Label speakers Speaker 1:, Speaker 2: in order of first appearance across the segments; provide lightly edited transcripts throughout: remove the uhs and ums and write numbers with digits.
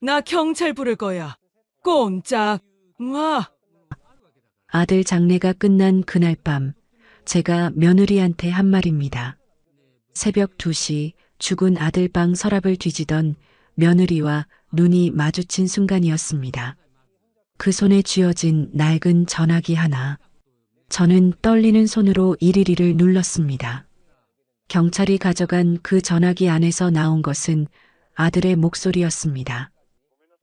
Speaker 1: 나 경찰 부를 거야. 꼼짝 마.
Speaker 2: 아들 장례가 끝난 그날 밤, 제가 며느리한테 한 말입니다. 새벽 2시 죽은 아들 방 서랍을 뒤지던 며느리와 눈이 마주친 순간이었습니다. 그 손에 쥐어진 낡은 전화기 하나. 저는 떨리는 손으로 일일이를 눌렀습니다. 경찰이 가져간 그 전화기 안에서 나온 것은 아들의 목소리였습니다.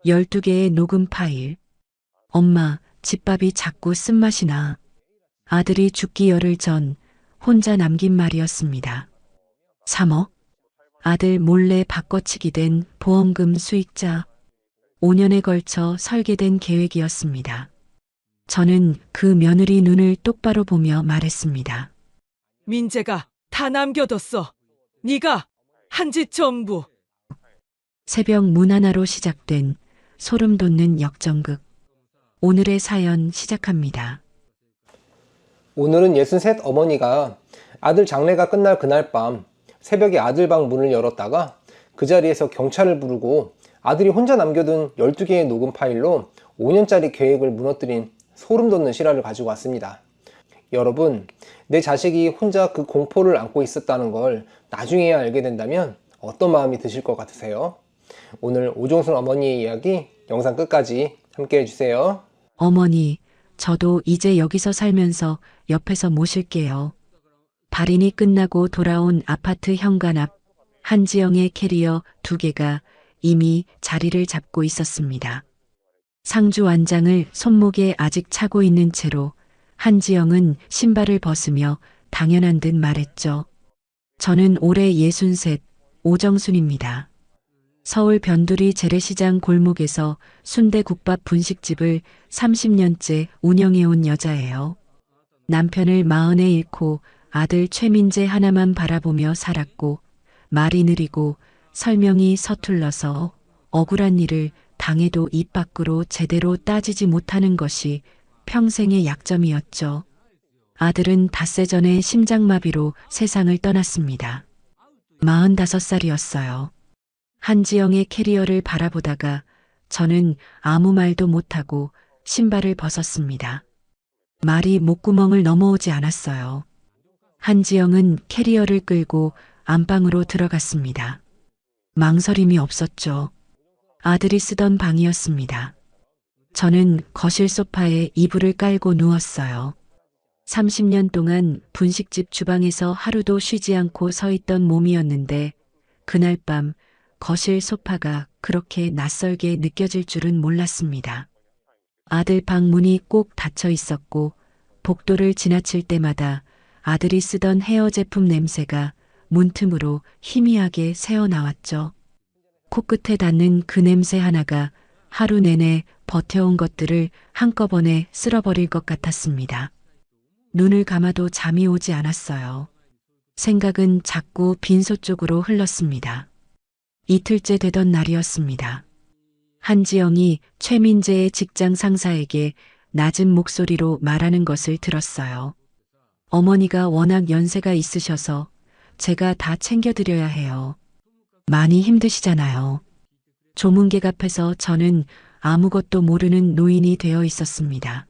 Speaker 2: 12개의 녹음 파일. 엄마, 집밥이 자꾸 쓴맛이 나. 아들이 죽기 열흘 전 혼자 남긴 말이었습니다. 3억? 아들 몰래 바꿔치기 된 보험금 수익자. 5년에 걸쳐 설계된 계획이었습니다. 저는 그 며느리 눈을 똑바로 보며 말했습니다.
Speaker 1: 민재가 다 남겨뒀어. 네가 한 짓 전부.
Speaker 2: 새벽 문 하나로 시작된 소름 돋는 역전극. 오늘의 사연 시작합니다.
Speaker 3: 오늘은 63 어머니가 아들 장례가 끝날 그날 밤 새벽에 아들 방 문을 열었다가 그 자리에서 경찰을 부르고 아들이 혼자 남겨둔 12개의 녹음 파일로 5년짜리 계획을 무너뜨린 소름 돋는 실화를 가지고 왔습니다. 여러분, 내 자식이 혼자 그 공포를 안고 있었다는 걸 나중에야 알게 된다면 어떤 마음이 드실 것 같으세요? 오늘 오종순 어머니의 이야기 영상 끝까지 함께 해주세요.
Speaker 2: 어머니, 저도 이제 여기서 살면서 옆에서 모실게요. 발인이 끝나고 돌아온 아파트 현관 앞 한지영의 캐리어 2개가 이미 자리를 잡고 있었습니다. 상주 완장을 손목에 아직 차고 있는 채로 한지영은 신발을 벗으며 당연한 듯 말했죠. 저는 올해 63, 오정순입니다. 서울 변두리 재래시장 골목에서 순대국밥 분식집을 30년째 운영해온 여자예요. 남편을 40에 잃고 아들 최민재 하나만 바라보며 살았고, 말이 느리고 설명이 서툴러서 억울한 일을 당해도 입 밖으로 제대로 따지지 못하는 것이 평생의 약점이었죠. 아들은 닷새 전에 심장마비로 세상을 떠났습니다. 45살이었어요. 한지영의 캐리어를 바라보다가 저는 아무 말도 못하고 신발을 벗었습니다. 말이 목구멍을 넘어오지 않았어요. 한지영은 캐리어를 끌고 안방으로 들어갔습니다. 망설임이 없었죠. 아들이 쓰던 방이었습니다. 저는 거실 소파에 이불을 깔고 누웠어요. 30년 동안 분식집 주방에서 하루도 쉬지 않고 서 있던 몸이었는데 그날 밤 거실 소파가 그렇게 낯설게 느껴질 줄은 몰랐습니다. 아들 방 문이 꼭 닫혀 있었고 복도를 지나칠 때마다 아들이 쓰던 헤어 제품 냄새가 문틈으로 희미하게 새어나왔죠. 코끝에 닿는 그 냄새 하나가 하루 내내 버텨온 것들을 한꺼번에 쓸어버릴 것 같았습니다. 눈을 감아도 잠이 오지 않았어요. 생각은 자꾸 빈소 쪽으로 흘렀습니다. 이틀째 되던 날이었습니다. 한지영이 최민재의 직장 상사에게 낮은 목소리로 말하는 것을 들었어요. 어머니가 워낙 연세가 있으셔서 제가 다 챙겨드려야 해요. 많이 힘드시잖아요. 조문객 앞에서 저는 아무것도 모르는 노인이 되어 있었습니다.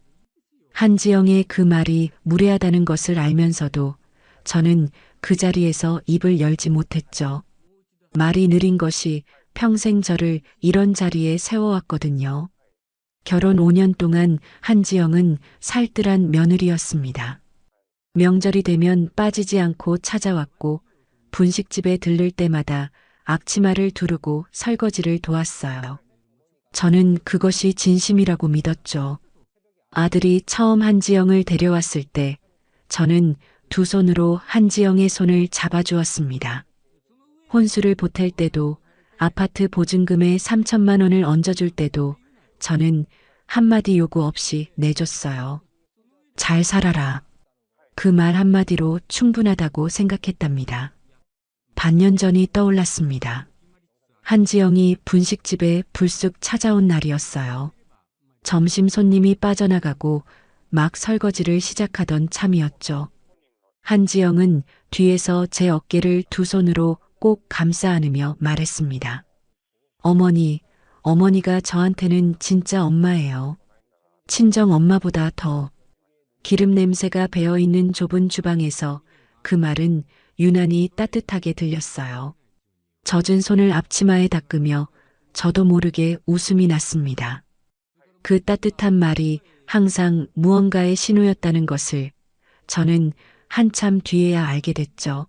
Speaker 2: 한지영의 그 말이 무례하다는 것을 알면서도 저는 그 자리에서 입을 열지 못했죠. 말이 느린 것이 평생 저를 이런 자리에 세워왔거든요. 결혼 5년 동안 한지영은 살뜰한 며느리였습니다. 명절이 되면 빠지지 않고 찾아왔고 분식집에 들를 때마다 앞치마를 두르고 설거지를 도왔어요. 저는 그것이 진심이라고 믿었죠. 아들이 처음 한지영을 데려왔을 때 저는 두 손으로 한지영의 손을 잡아주었습니다. 혼수를 보탤 때도 아파트 보증금에 3천만 원을 얹어줄 때도 저는 한마디 요구 없이 내줬어요. 잘 살아라. 그 말 한마디로 충분하다고 생각했답니다. 반년 전이 떠올랐습니다. 한지영이 분식집에 불쑥 찾아온 날이었어요. 점심 손님이 빠져나가고 막 설거지를 시작하던 참이었죠. 한지영은 뒤에서 제 어깨를 두 손으로 꼭 감싸 안으며 말했습니다. 어머니, 어머니가 저한테는 진짜 엄마예요. 친정 엄마보다 더. 기름 냄새가 배어있는 좁은 주방에서 그 말은 유난히 따뜻하게 들렸어요. 젖은 손을 앞치마에 닦으며 저도 모르게 웃음이 났습니다. 그 따뜻한 말이 항상 무언가의 신호였다는 것을 저는 한참 뒤에야 알게 됐죠.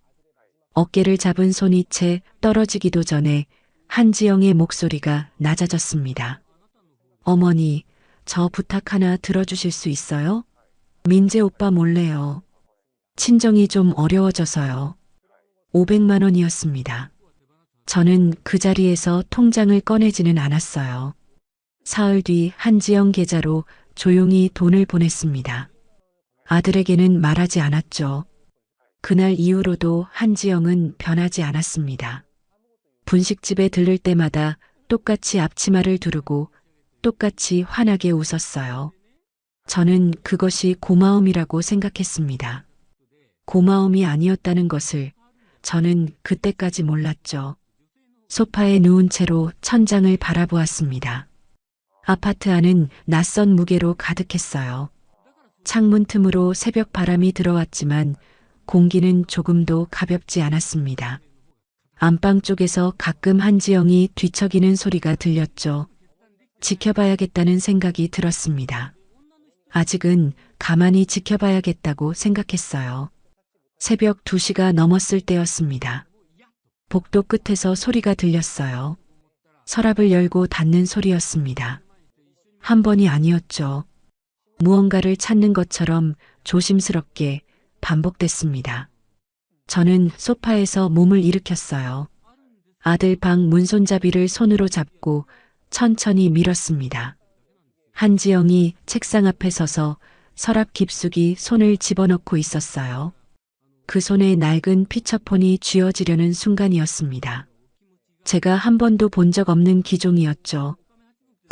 Speaker 2: 어깨를 잡은 손이 채 떨어지기도 전에 한지영의 목소리가 낮아졌습니다. 어머니, 저 부탁 하나 들어주실 수 있어요? 민재 오빠 몰래요. 친정이 좀 어려워져서요. 500만 원이었습니다. 저는 그 자리에서 통장을 꺼내지는 않았어요. 사흘 뒤 한지영 계좌로 조용히 돈을 보냈습니다. 아들에게는 말하지 않았죠. 그날 이후로도 한지영은 변하지 않았습니다. 분식집에 들를 때마다 똑같이 앞치마를 두르고 똑같이 환하게 웃었어요. 저는 그것이 고마움이라고 생각했습니다. 고마움이 아니었다는 것을 저는 그때까지 몰랐죠. 소파에 누운 채로 천장을 바라보았습니다. 아파트 안은 낯선 무게로 가득했어요. 창문 틈으로 새벽 바람이 들어왔지만 공기는 조금도 가볍지 않았습니다. 안방 쪽에서 가끔 한지영이 뒤척이는 소리가 들렸죠. 지켜봐야겠다는 생각이 들었습니다. 아직은 가만히 지켜봐야겠다고 생각했어요. 새벽 2시가 넘었을 때였습니다. 복도 끝에서 소리가 들렸어요. 서랍을 열고 닫는 소리였습니다. 한 번이 아니었죠. 무언가를 찾는 것처럼 조심스럽게 반복됐습니다. 저는 소파에서 몸을 일으켰어요. 아들 방 문손잡이를 손으로 잡고 천천히 밀었습니다. 한지영이 책상 앞에 서서 서랍 깊숙이 손을 집어넣고 있었어요. 그 손에 낡은 피처폰이 쥐어지려는 순간이었습니다. 제가 한 번도 본 적 없는 기종이었죠.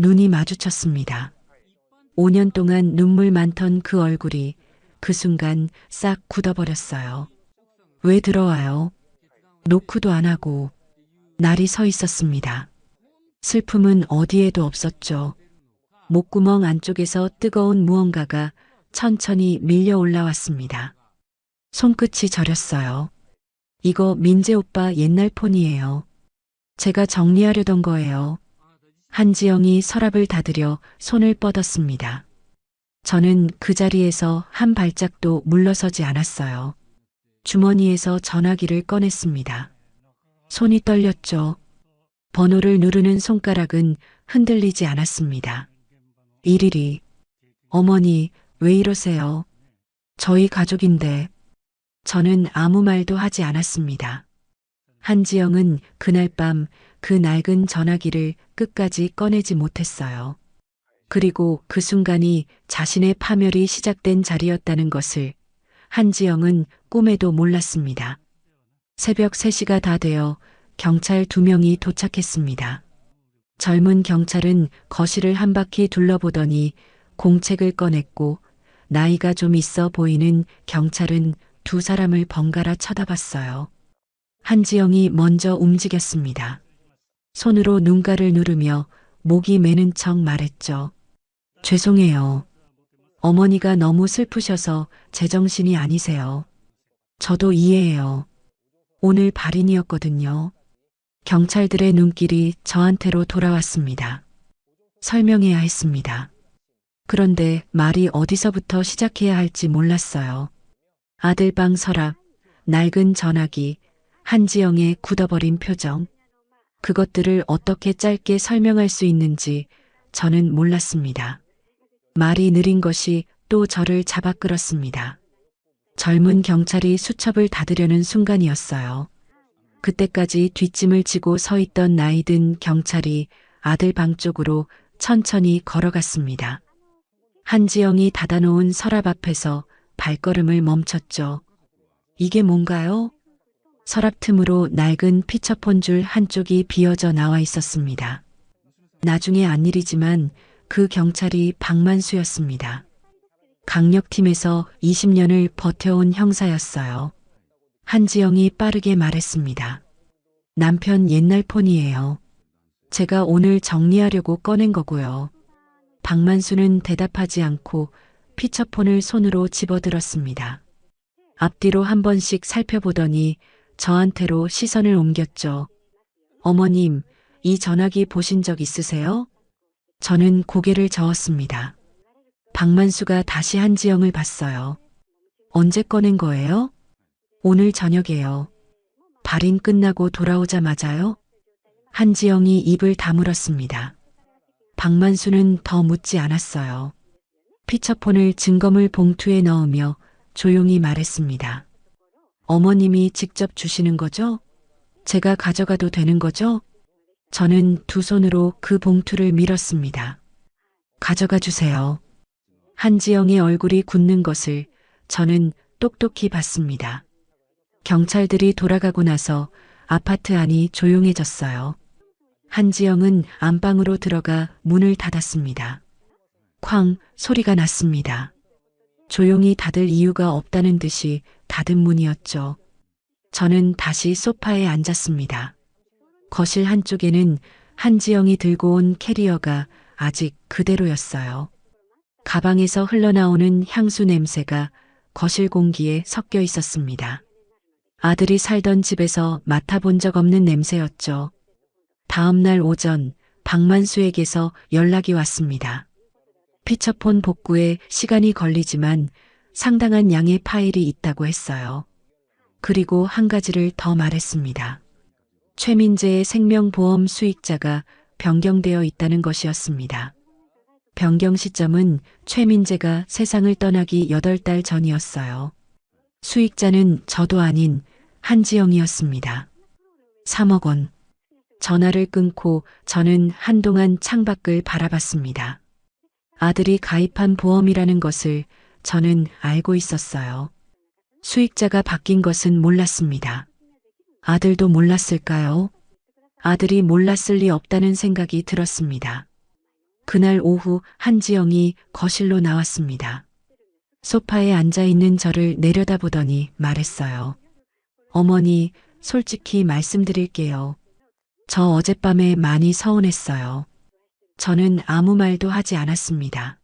Speaker 2: 눈이 마주쳤습니다. 5년 동안 눈물 많던 그 얼굴이 그 순간 싹 굳어버렸어요. 왜 들어와요? 노크도 안 하고. 날이 서 있었습니다. 슬픔은 어디에도 없었죠. 목구멍 안쪽에서 뜨거운 무언가가 천천히 밀려 올라왔습니다. 손끝이 저렸어요. 이거 민재 오빠 옛날 폰이에요. 제가 정리하려던 거예요. 한지영이 서랍을 닫으려 손을 뻗었습니다. 저는 그 자리에서 한 발짝도 물러서지 않았어요. 주머니에서 전화기를 꺼냈습니다. 손이 떨렸죠. 번호를 누르는 손가락은 흔들리지 않았습니다. 일일이. 어머니, 왜 이러세요? 저희 가족인데. 저는 아무 말도 하지 않았습니다. 한지영은 그날 밤 그 낡은 전화기를 끝까지 꺼내지 못했어요. 그리고 그 순간이 자신의 파멸이 시작된 자리였다는 것을 한지영은 꿈에도 몰랐습니다. 새벽 3시가 다 되어 경찰 2명이 도착했습니다. 젊은 경찰은 거실을 한 바퀴 둘러보더니 공책을 꺼냈고 나이가 좀 있어 보이는 경찰은 2사람을 번갈아 쳐다봤어요. 한지영이 먼저 움직였습니다. 손으로 눈가를 누르며 목이 메는 척 말했죠. 죄송해요. 어머니가 너무 슬프셔서 제정신이 아니세요. 저도 이해해요. 오늘 발인이었거든요. 경찰들의 눈길이 저한테로 돌아왔습니다. 설명해야 했습니다. 그런데 말이 어디서부터 시작해야 할지 몰랐어요. 아들 방 서랍, 낡은 전화기, 한지영의 굳어버린 표정. 그것들을 어떻게 짧게 설명할 수 있는지 저는 몰랐습니다. 말이 느린 것이 또 저를 잡아 끌었습니다. 젊은 경찰이 수첩을 닫으려는 순간이었어요. 그때까지 뒷짐을 지고 서 있던 나이든 경찰이 아들 방 쪽으로 천천히 걸어갔습니다. 한지영이 닫아놓은 서랍 앞에서 발걸음을 멈췄죠. 이게 뭔가요? 서랍 틈으로 낡은 피처폰 줄 한쪽이 비어져 나와 있었습니다. 나중에 안 일이지만 그 경찰이 박만수였습니다. 강력팀에서 20년을 버텨온 형사였어요. 한지영이 빠르게 말했습니다. 남편 옛날 폰이에요. 제가 오늘 정리하려고 꺼낸 거고요. 박만수는 대답하지 않고 피처폰을 손으로 집어들었습니다. 앞뒤로 한 번씩 살펴보더니 저한테로 시선을 옮겼죠. 어머님, 이 전화기 보신 적 있으세요? 저는 고개를 저었습니다. 박만수가 다시 한지영을 봤어요. 언제 꺼낸 거예요? 오늘 저녁에요. 발인 끝나고 돌아오자마자요? 한지영이 입을 다물었습니다. 박만수는 더 묻지 않았어요. 피처폰을 증거물 봉투에 넣으며 조용히 말했습니다. 어머님이 직접 주시는 거죠? 제가 가져가도 되는 거죠? 저는 두 손으로 그 봉투를 밀었습니다. 가져가 주세요. 한지영의 얼굴이 굳는 것을 저는 똑똑히 봤습니다. 경찰들이 돌아가고 나서 아파트 안이 조용해졌어요. 한지영은 안방으로 들어가 문을 닫았습니다. 쾅 소리가 났습니다. 조용히 닫을 이유가 없다는 듯이 닫은 문이었죠. 저는 다시 소파에 앉았습니다. 거실 한쪽에는 한지영이 들고 온 캐리어가 아직 그대로였어요. 가방에서 흘러나오는 향수 냄새가 거실 공기에 섞여 있었습니다. 아들이 살던 집에서 맡아본 적 없는 냄새였죠. 다음 날 오전 박만수에게서 연락이 왔습니다. 피처폰 복구에 시간이 걸리지만 상당한 양의 파일이 있다고 했어요. 그리고 한 가지를 더 말했습니다. 최민재의 생명보험 수익자가 변경되어 있다는 것이었습니다. 변경 시점은 최민재가 세상을 떠나기 8달 전이었어요. 수익자는 저도 아닌 한지영이었습니다. 3억 원. 전화를 끊고 저는 한동안 창밖을 바라봤습니다. 아들이 가입한 보험이라는 것을 저는 알고 있었어요. 수익자가 바뀐 것은 몰랐습니다. 아들도 몰랐을까요? 아들이 몰랐을 리 없다는 생각이 들었습니다. 그날 오후 한지영이 거실로 나왔습니다. 소파에 앉아있는 저를 내려다보더니 말했어요. 어머니, 솔직히 말씀드릴게요. 저 어젯밤에 많이 서운했어요. 저는 아무 말도 하지 않았습니다.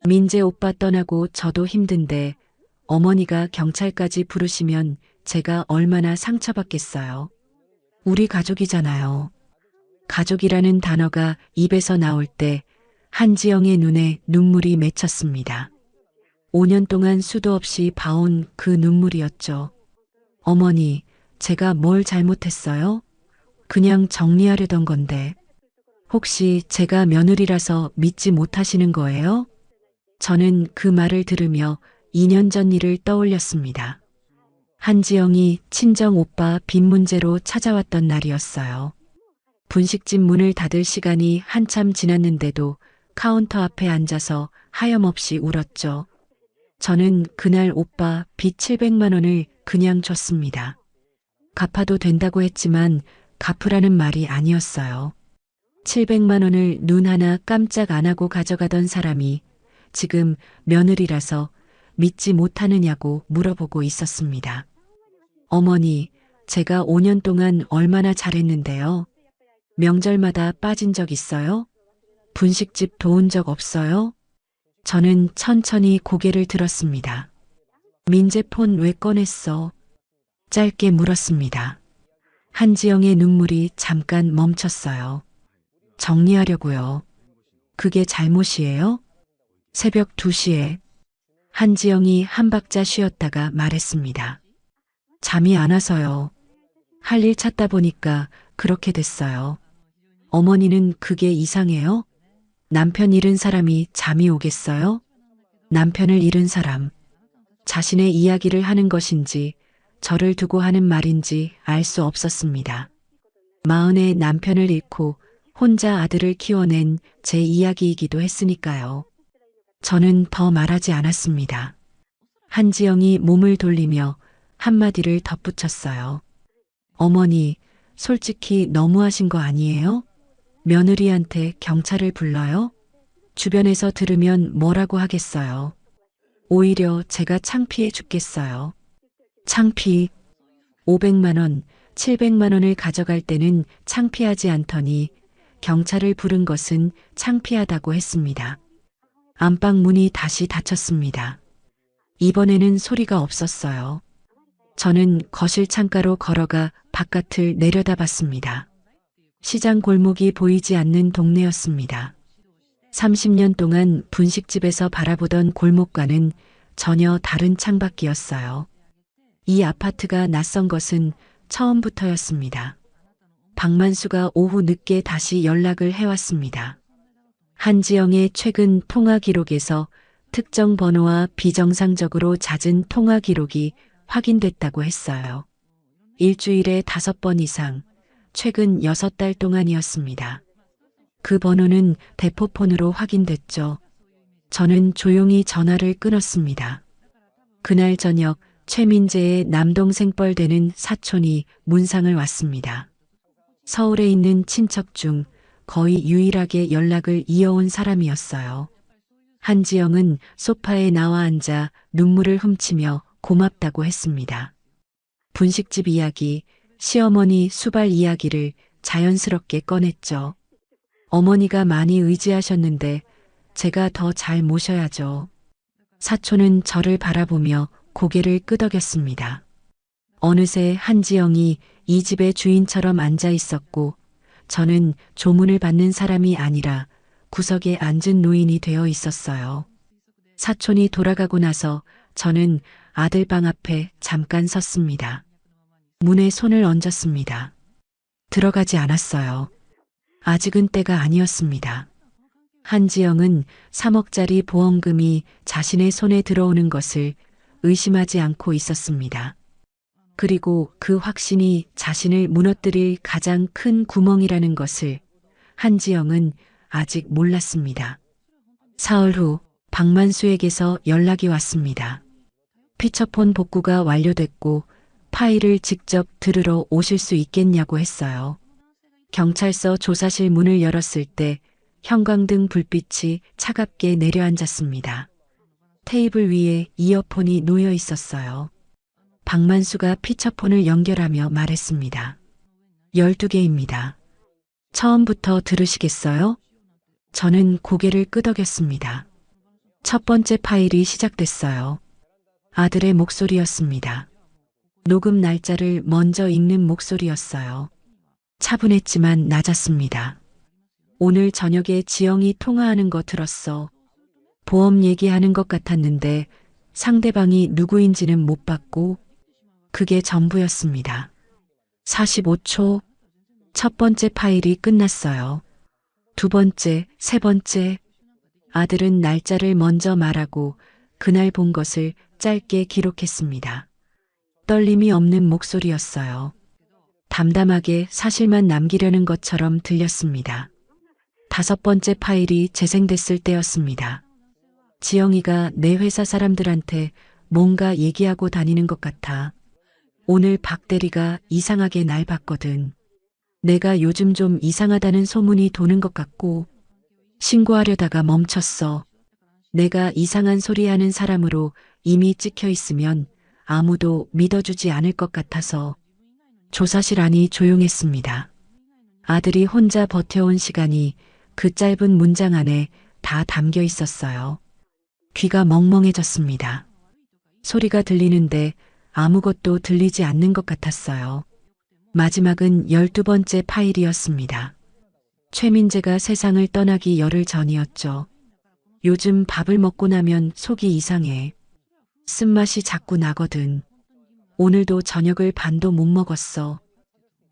Speaker 2: 민재 오빠 떠나고 저도 힘든데 어머니가 경찰까지 부르시면 제가 얼마나 상처받겠어요. 우리 가족이잖아요. 가족이라는 단어가 입에서 나올 때 한지영의 눈에 눈물이 맺혔습니다. 5년 동안 수도 없이 봐온 그 눈물이었죠. 어머니, 제가 뭘 잘못했어요? 그냥 정리하려던 건데. 혹시 제가 며느리라서 믿지 못하시는 거예요? 저는 그 말을 들으며 2년 전 일을 떠올렸습니다. 한지영이 친정 오빠 빚 문제로 찾아왔던 날이었어요. 분식집 문을 닫을 시간이 한참 지났는데도 카운터 앞에 앉아서 하염없이 울었죠. 저는 그날 오빠 빚 700만 원을 그냥 줬습니다. 갚아도 된다고 했지만 갚으라는 말이 아니었어요. 700만 원을 눈 하나 깜짝 안 하고 가져가던 사람이 지금 며느리라서 믿지 못하느냐고 물어보고 있었습니다. 어머니, 제가 5년 동안 얼마나 잘했는데요. 명절마다 빠진 적 있어요? 분식집 도운 적 없어요? 저는 천천히 고개를 들었습니다. 민재 폰 왜 꺼냈어? 짧게 물었습니다. 한지영의 눈물이 잠깐 멈췄어요. 정리하려고요. 그게 잘못이에요? 새벽 2시에 한지영이 한 박자 쉬었다가 말했습니다. 잠이 안 와서요. 할 일 찾다 보니까 그렇게 됐어요. 어머니는 그게 이상해요? 남편 잃은 사람이 잠이 오겠어요? 남편을 잃은 사람, 자신의 이야기를 하는 것인지 저를 두고 하는 말인지 알 수 없었습니다. 마흔에 남편을 잃고 혼자 아들을 키워낸 제 이야기이기도 했으니까요. 저는 더 말하지 않았습니다. 한지영이 몸을 돌리며 한마디를 덧붙였어요. 어머니, 솔직히 너무하신 거 아니에요? 며느리한테 경찰을 불러요? 주변에서 들으면 뭐라고 하겠어요? 오히려 제가 창피해 죽겠어요. 창피. 500만 원, 700만 원을 가져갈 때는 창피하지 않더니 경찰을 부른 것은 창피하다고 했습니다. 안방 문이 다시 닫혔습니다. 이번에는 소리가 없었어요. 저는 거실 창가로 걸어가 바깥을 내려다봤습니다. 시장 골목이 보이지 않는 동네였습니다. 30년 동안 분식집에서 바라보던 골목과는 전혀 다른 창밖이었어요. 이 아파트가 낯선 것은 처음부터였습니다. 박만수가 오후 늦게 다시 연락을 해왔습니다. 한지영의 최근 통화 기록에서 특정 번호와 비정상적으로 잦은 통화 기록이 확인됐다고 했어요. 일주일에 5번 이상, 최근 6달 동안이었습니다. 그 번호는 대포폰으로 확인됐죠. 저는 조용히 전화를 끊었습니다. 그날 저녁 최민재의 남동생 뻘 되는 사촌이 문상을 왔습니다. 서울에 있는 친척 중 거의 유일하게 연락을 이어온 사람이었어요. 한지영은 소파에 나와 앉아 눈물을 훔치며 고맙다고 했습니다. 분식집 이야기, 시어머니 수발 이야기를 자연스럽게 꺼냈죠. 어머니가 많이 의지하셨는데 제가 더 잘 모셔야죠. 사촌은 저를 바라보며 고개를 끄덕였습니다. 어느새 한지영이 이 집의 주인처럼 앉아 있었고 저는 조문을 받는 사람이 아니라 구석에 앉은 노인이 되어 있었어요. 사촌이 돌아가고 나서 저는 아들 방 앞에 잠깐 섰습니다. 문에 손을 얹었습니다. 들어가지 않았어요. 아직은 때가 아니었습니다. 한지영은 3억짜리 보험금이 자신의 손에 들어오는 것을 의심하지 않고 있었습니다. 그리고 그 확신이 자신을 무너뜨릴 가장 큰 구멍이라는 것을 한지영은 아직 몰랐습니다. 사흘 후 박만수에게서 연락이 왔습니다. 피처폰 복구가 완료됐고 파일을 직접 들으러 오실 수 있겠냐고 했어요. 경찰서 조사실 문을 열었을 때 형광등 불빛이 차갑게 내려앉았습니다. 테이블 위에 이어폰이 놓여 있었어요. 박만수가 피처폰을 연결하며 말했습니다. 12개입니다. 처음부터 들으시겠어요? 저는 고개를 끄덕였습니다. 첫 번째 파일이 시작됐어요. 아들의 목소리였습니다. 녹음 날짜를 먼저 읽는 목소리였어요. 차분했지만 낮았습니다. 오늘 저녁에 지영이 통화하는 거 들었어. 보험 얘기하는 것 같았는데 상대방이 누구인지는 못 봤고 그게 전부였습니다. 45초. 첫 번째 파일이 끝났어요. 두 번째, 세 번째. 아들은 날짜를 먼저 말하고 그날 본 것을 짧게 기록했습니다. 떨림이 없는 목소리였어요. 담담하게 사실만 남기려는 것처럼 들렸습니다. 다섯 번째 파일이 재생됐을 때였습니다. 지영이가 내 회사 사람들한테 뭔가 얘기하고 다니는 것 같아. 오늘 박 대리가 이상하게 날 봤거든. 내가 요즘 좀 이상하다는 소문이 도는 것 같고 신고하려다가 멈췄어. 내가 이상한 소리 하는 사람으로 이미 찍혀 있으면 아무도 믿어주지 않을 것 같아서. 조사실 안이 조용했습니다. 아들이 혼자 버텨온 시간이 그 짧은 문장 안에 다 담겨 있었어요. 귀가 멍멍해졌습니다. 소리가 들리는데 아무것도 들리지 않는 것 같았어요. 마지막은 12번째 파일이었습니다. 최민재가 세상을 떠나기 열흘 전이었죠. 요즘 밥을 먹고 나면 속이 이상해. 쓴맛이 자꾸 나거든. 오늘도 저녁을 반도 못 먹었어.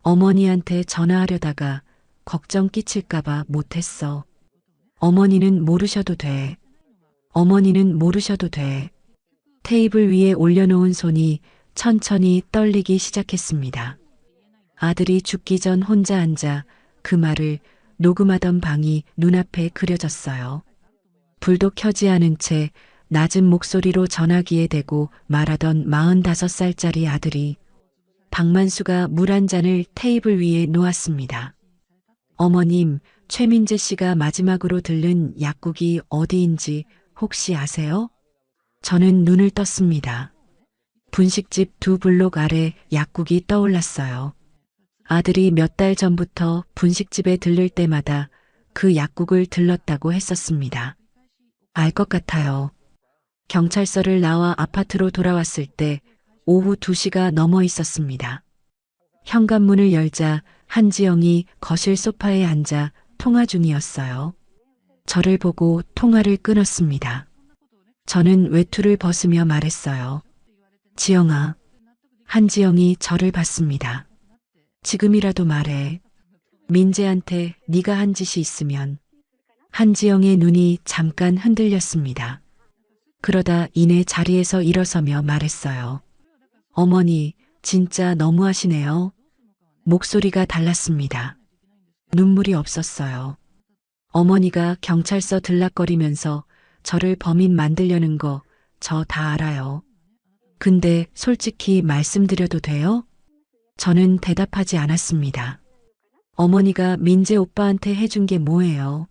Speaker 2: 어머니한테 전화하려다가 걱정 끼칠까봐 못했어. 어머니는 모르셔도 돼. 어머니는 모르셔도 돼. 테이블 위에 올려놓은 손이 천천히 떨리기 시작했습니다. 아들이 죽기 전 혼자 앉아 그 말을 녹음하던 방이 눈앞에 그려졌어요. 불도 켜지 않은 채 낮은 목소리로 전화기에 대고 말하던 45살짜리 아들이 박만수가 물 한 잔을 테이블 위에 놓았습니다. 어머님, 최민재 씨가 마지막으로 들른 약국이 어디인지 혹시 아세요? 저는 눈을 떴습니다. 분식집 2블록 아래 약국이 떠올랐어요. 아들이 몇 달 전부터 분식집에 들를 때마다 그 약국을 들렀다고 했었습니다. 알 것 같아요. 경찰서를 나와 아파트로 돌아왔을 때 오후 2시가 넘어 있었습니다. 현관문을 열자 한지영이 거실 소파에 앉아 통화 중이었어요. 저를 보고 통화를 끊었습니다. 저는 외투를 벗으며 말했어요. 지영아. 한지영이 저를 봤습니다. 지금이라도 말해. 민재한테 네가 한 짓이 있으면. 한지영의 눈이 잠깐 흔들렸습니다. 그러다 이내 자리에서 일어서며 말했어요. 어머니, 진짜 너무하시네요. 목소리가 달랐습니다. 눈물이 없었어요. 어머니가 경찰서 들락거리면서 저를 범인 만들려는 거 저 다 알아요. 근데 솔직히 말씀드려도 돼요? 저는 대답하지 않았습니다. 어머니가 민재 오빠한테 해준 게 뭐예요?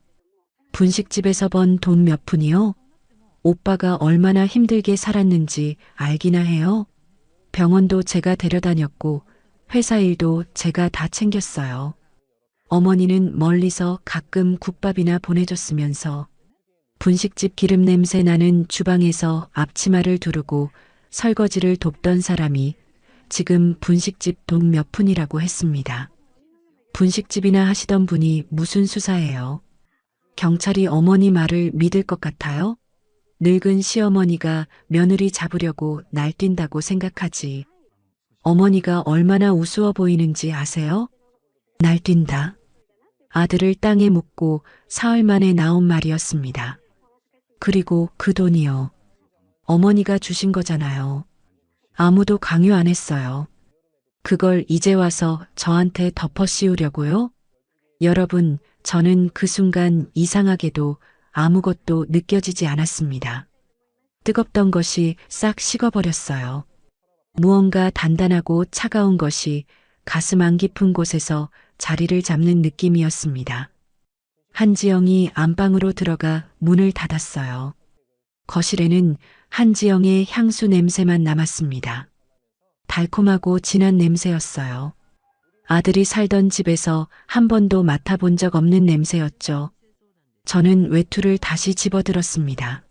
Speaker 2: 분식집에서 번 돈 몇 푼이요? 오빠가 얼마나 힘들게 살았는지 알기나 해요? 병원도 제가 데려다녔고 회사 일도 제가 다 챙겼어요. 어머니는 멀리서 가끔 국밥이나 보내줬으면서 분식집 기름 냄새 나는 주방에서 앞치마를 두르고 설거지를 돕던 사람이 지금 분식집 돈 몇 푼이라고 했습니다. 분식집이나 하시던 분이 무슨 수사예요? 경찰이 어머니 말을 믿을 것 같아요? 늙은 시어머니가 며느리 잡으려고 날뛴다고 생각하지. 어머니가 얼마나 우스워 보이는지 아세요? 날뛴다. 아들을 땅에 묻고 사흘 만에 나온 말이었습니다. 그리고 그 돈이요. 어머니가 주신 거잖아요. 아무도 강요 안 했어요. 그걸 이제 와서 저한테 덮어 씌우려고요? 여러분, 저는 그 순간 이상하게도 아무것도 느껴지지 않았습니다. 뜨겁던 것이 싹 식어버렸어요. 무언가 단단하고 차가운 것이 가슴 안 깊은 곳에서 자리를 잡는 느낌이었습니다. 한지영이 안방으로 들어가 문을 닫았어요. 거실에는 한지영의 향수 냄새만 남았습니다. 달콤하고 진한 냄새였어요. 아들이 살던 집에서 한 번도 맡아본 적 없는 냄새였죠. 저는 외투를 다시 집어들었습니다.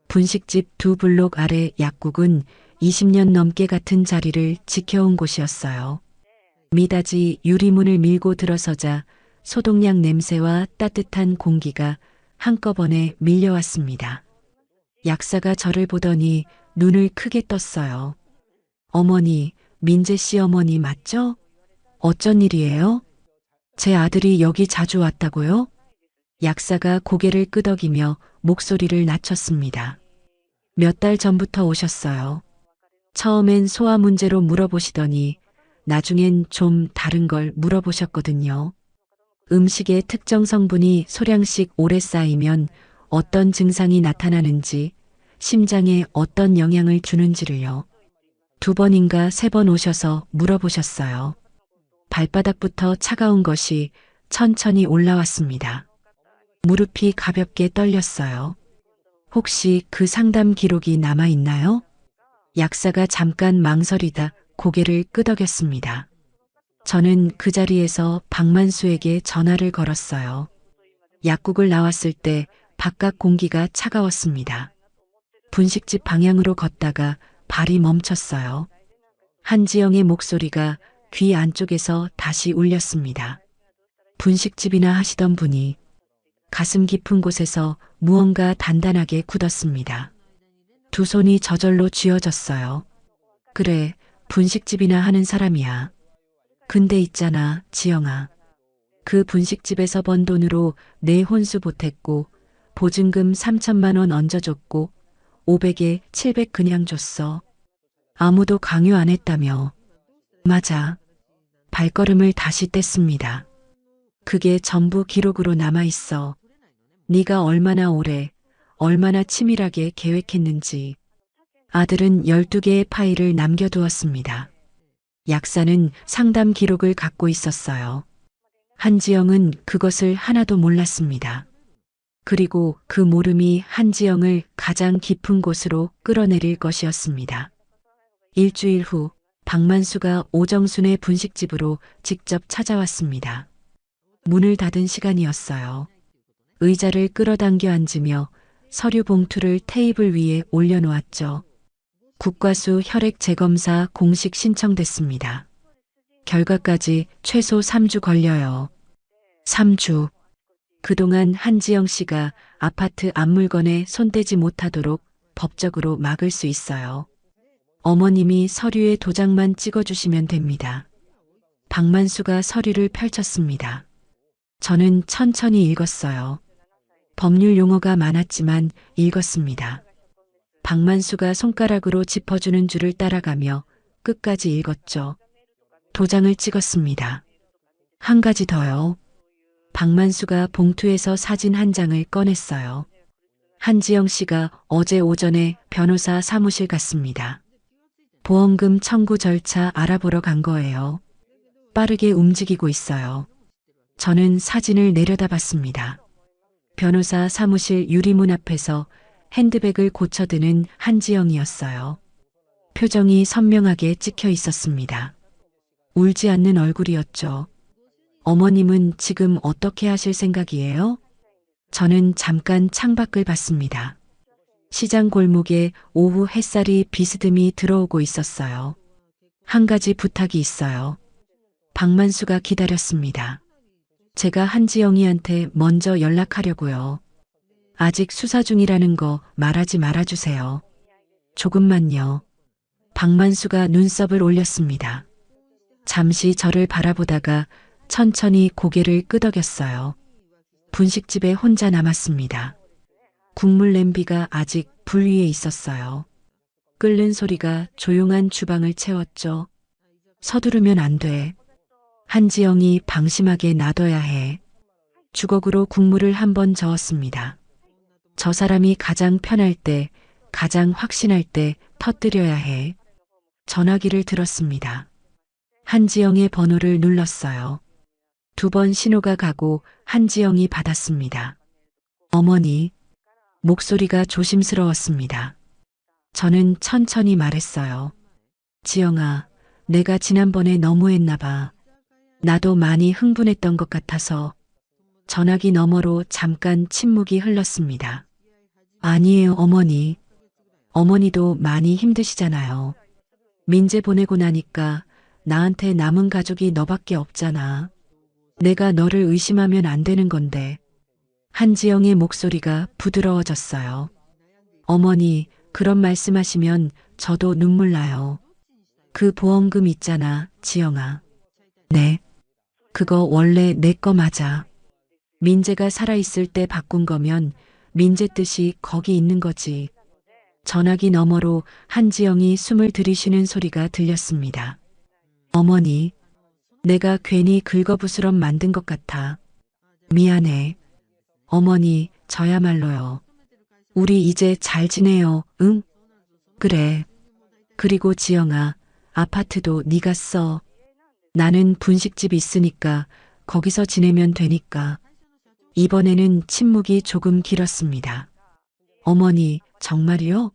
Speaker 2: 분식집 2블록 아래 약국은 20년 넘게 같은 자리를 지켜온 곳이었어요. 미닫이 유리문을 밀고 들어서자 소독약 냄새와 따뜻한 공기가 한꺼번에 밀려왔습니다. 약사가 저를 보더니 눈을 크게 떴어요. 어머니, 민재 씨 어머니 맞죠? 어쩐 일이에요? 제 아들이 여기 자주 왔다고요? 약사가 고개를 끄덕이며 목소리를 낮췄습니다. 몇 달 전부터 오셨어요. 처음엔 소화 문제로 물어보시더니 나중엔 좀 다른 걸 물어보셨거든요. 음식의 특정 성분이 소량씩 오래 쌓이면 어떤 증상이 나타나는지, 심장에 어떤 영향을 주는지를요. 2번인가 3번 오셔서 물어보셨어요. 발바닥부터 차가운 것이 천천히 올라왔습니다. 무릎이 가볍게 떨렸어요. 혹시 그 상담 기록이 남아 있나요? 약사가 잠깐 망설이다 고개를 끄덕였습니다. 저는 그 자리에서 박만수에게 전화를 걸었어요. 약국을 나왔을 때 바깥 공기가 차가웠습니다. 분식집 방향으로 걷다가 발이 멈췄어요. 한지영의 목소리가 귀 안쪽에서 다시 울렸습니다. 분식집이나 하시던 분이 가슴 깊은 곳에서 무언가 단단하게 굳었습니다. 2 손이 저절로 쥐어졌어요. 그래, 분식집이나 하는 사람이야. 근데 있잖아, 지영아. 그 분식집에서 번 돈으로 내 혼수 보탰고 보증금 3천만 원 얹어줬고 500에 700 그냥 줬어. 아무도 강요 안 했다며. 맞아. 발걸음을 다시 뗐습니다. 그게 전부 기록으로 남아있어. 네가 얼마나 오래, 얼마나 치밀하게 계획했는지. 아들은 12개의 파일을 남겨두었습니다. 약사는 상담 기록을 갖고 있었어요. 한지영은 그것을 하나도 몰랐습니다. 그리고 그 모름이 한지영을 가장 깊은 곳으로 끌어내릴 것이었습니다. 일주일 후 박만수가 오정순의 분식집으로 직접 찾아왔습니다. 문을 닫은 시간이었어요. 의자를 끌어당겨 앉으며 서류 봉투를 테이블 위에 올려놓았죠. 국과수 혈액 재검사 공식 신청됐습니다. 결과까지 최소 3주 걸려요. 3주. 그동안 한지영 씨가 아파트 앞물건에 손대지 못하도록 법적으로 막을 수 있어요. 어머님이 서류에 도장만 찍어주시면 됩니다. 박만수가 서류를 펼쳤습니다. 저는 천천히 읽었어요. 법률 용어가 많았지만 읽었습니다. 박만수가 손가락으로 짚어주는 줄을 따라가며 끝까지 읽었죠. 도장을 찍었습니다. 한 가지 더요. 박만수가 봉투에서 사진 한 장을 꺼냈어요. 한지영 씨가 어제 오전에 변호사 사무실 갔습니다. 보험금 청구 절차 알아보러 간 거예요. 빠르게 움직이고 있어요. 저는 사진을 내려다봤습니다. 변호사 사무실 유리문 앞에서 핸드백을 고쳐드는 한지영이었어요. 표정이 선명하게 찍혀 있었습니다. 울지 않는 얼굴이었죠. 어머님은 지금 어떻게 하실 생각이에요? 저는 잠깐 창밖을 봤습니다. 시장 골목에 오후 햇살이 비스듬히 들어오고 있었어요. 한 가지 부탁이 있어요. 박만수가 기다렸습니다. 제가 한지영이한테 먼저 연락하려고요. 아직 수사 중이라는 거 말하지 말아주세요. 조금만요. 박만수가 눈썹을 올렸습니다. 잠시 저를 바라보다가 천천히 고개를 끄덕였어요. 분식집에 혼자 남았습니다. 국물 냄비가 아직 불 위에 있었어요. 끓는 소리가 조용한 주방을 채웠죠. 서두르면 안 돼. 한지영이 방심하게 놔둬야 해. 주걱으로 국물을 한번 저었습니다. 저 사람이 가장 편할 때, 가장 확신할 때 터뜨려야 해. 전화기를 들었습니다. 한지영의 번호를 눌렀어요. 2번 신호가 가고 한지영이 받았습니다. 어머니. 목소리가 조심스러웠습니다. 저는 천천히 말했어요. 지영아, 내가 지난번에 너무했나 봐. 나도 많이 흥분했던 것 같아서. 전화기 너머로 잠깐 침묵이 흘렀습니다. 아니에요, 어머니. 어머니도 많이 힘드시잖아요. 민재 보내고 나니까 나한테 남은 가족이 너밖에 없잖아. 내가 너를 의심하면 안 되는 건데. 한지영의 목소리가 부드러워졌어요. 어머니, 그런 말씀하시면 저도 눈물 나요. 그 보험금 있잖아, 지영아. 네. 그거 원래 내 거 맞아. 민재가 살아있을 때 바꾼 거면 민재 뜻이 거기 있는 거지. 전화기 너머로 한지영이 숨을 들이쉬는 소리가 들렸습니다. 어머니, 내가 괜히 긁어부스럼 만든 것 같아. 미안해. 어머니, 저야말로요. 우리 이제 잘 지내요, 응? 그래. 그리고 지영아, 아파트도 네가 써. 나는 분식집 있으니까 거기서 지내면 되니까. 이번에는 침묵이 조금 길었습니다. 어머니, 정말이요?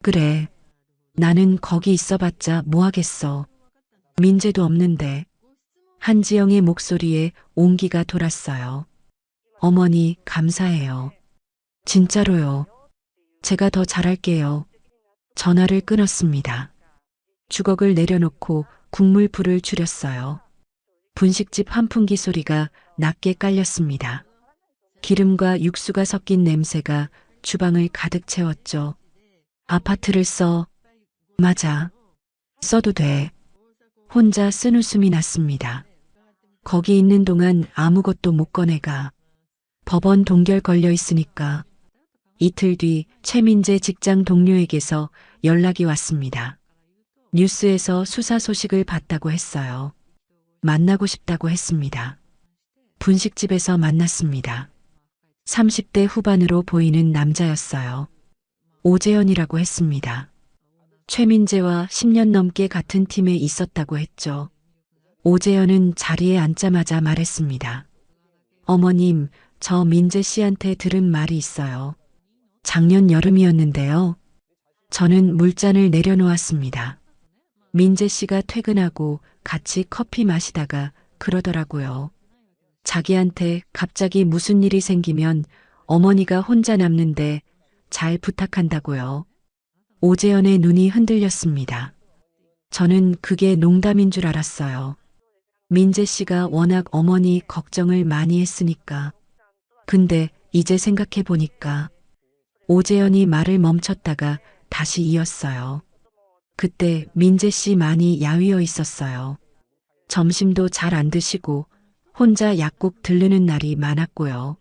Speaker 2: 그래. 나는 거기 있어봤자 뭐 하겠어. 민재도 없는데. 한지영의 목소리에 온기가 돌았어요. 어머니, 감사해요. 진짜로요. 제가 더 잘할게요. 전화를 끊었습니다. 주걱을 내려놓고 국물 불을 줄였어요. 분식집 환풍기 소리가 낮게 깔렸습니다. 기름과 육수가 섞인 냄새가 주방을 가득 채웠죠. 아파트를 써. 맞아. 써도 돼. 혼자 쓴웃음이 났습니다. 거기 있는 동안 아무것도 못 꺼내가. 법원 동결 걸려 있으니까. 이틀 뒤 최민재 직장 동료에게서 연락이 왔습니다. 뉴스에서 수사 소식을 봤다고 했어요. 만나고 싶다고 했습니다. 분식집에서 만났습니다. 30대 후반으로 보이는 남자였어요. 오재현이라고 했습니다. 최민재와 10년 넘게 같은 팀에 있었다고 했죠. 오재현은 자리에 앉자마자 말했습니다. 어머님, 저 민재 씨한테 들은 말이 있어요. 작년 여름이었는데요. 저는 물잔을 내려놓았습니다. 민재 씨가 퇴근하고 같이 커피 마시다가 그러더라고요. 자기한테 갑자기 무슨 일이 생기면 어머니가 혼자 남는데 잘 부탁한다고요. 오재현의 눈이 흔들렸습니다. 저는 그게 농담인 줄 알았어요. 민재 씨가 워낙 어머니 걱정을 많이 했으니까. 근데 이제 생각해 보니까 오재현이 말을 멈췄다가 다시 이었어요. 그때 민재 씨 많이 야위어 있었어요. 점심도 잘 안 드시고 혼자 약국 들르는 날이 많았고요.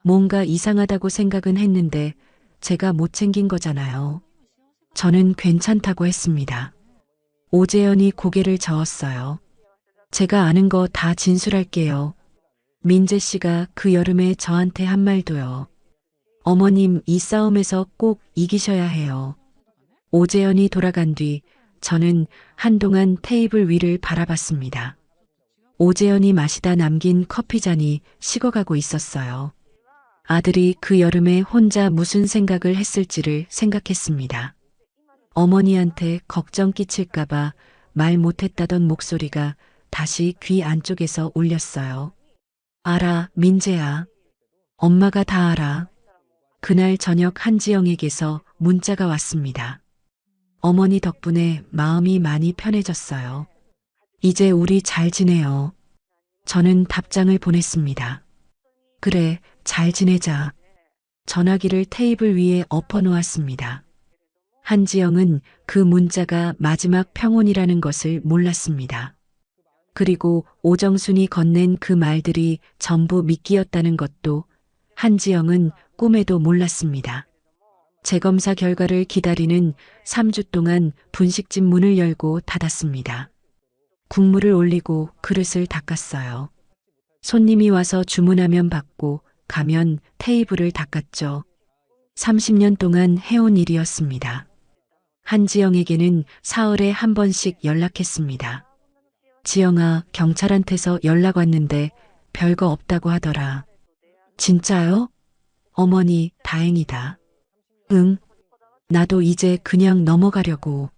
Speaker 2: 뭔가 이상하다고 생각은 했는데 제가 못 챙긴 거잖아요. 저는 괜찮다고 했습니다. 오재현이 고개를 저었어요. 제가 아는 거 다 진술할게요. 민재 씨가 그 여름에 저한테 한 말도요. 어머님, 이 싸움에서 꼭 이기셔야 해요. 오재현이 돌아간 뒤 저는 한동안 테이블 위를 바라봤습니다. 오재현이 마시다 남긴 커피잔이 식어가고 있었어요. 아들이 그 여름에 혼자 무슨 생각을 했을지를 생각했습니다. 어머니한테 걱정 끼칠까봐 말 못했다던 목소리가 다시 귀 안쪽에서 울렸어요. 알아, 민재야. 엄마가 다 알아. 그날 저녁 한지영에게서 문자가 왔습니다. 어머니 덕분에 마음이 많이 편해졌어요. 이제 우리 잘 지내요. 저는 답장을 보냈습니다. 그래, 잘 지내자. 전화기를 테이블 위에 엎어놓았습니다. 한지영은 그 문자가 마지막 평온이라는 것을 몰랐습니다. 그리고 오정순이 건넨 그 말들이 전부 미끼였다는 것도 한지영은 꿈에도 몰랐습니다. 재검사 결과를 기다리는 3주 동안 분식집 문을 열고 닫았습니다. 국물을 올리고 그릇을 닦았어요. 손님이 와서 주문하면 받고 가면 테이블을 닦았죠. 30년 동안 해온 일이었습니다. 한지영에게는 사흘에 한 번씩 연락했습니다. 지영아, 경찰한테서 연락 왔는데 별거 없다고 하더라. 진짜요? 어머니, 다행이다. 응. 나도 이제 그냥 넘어가려고.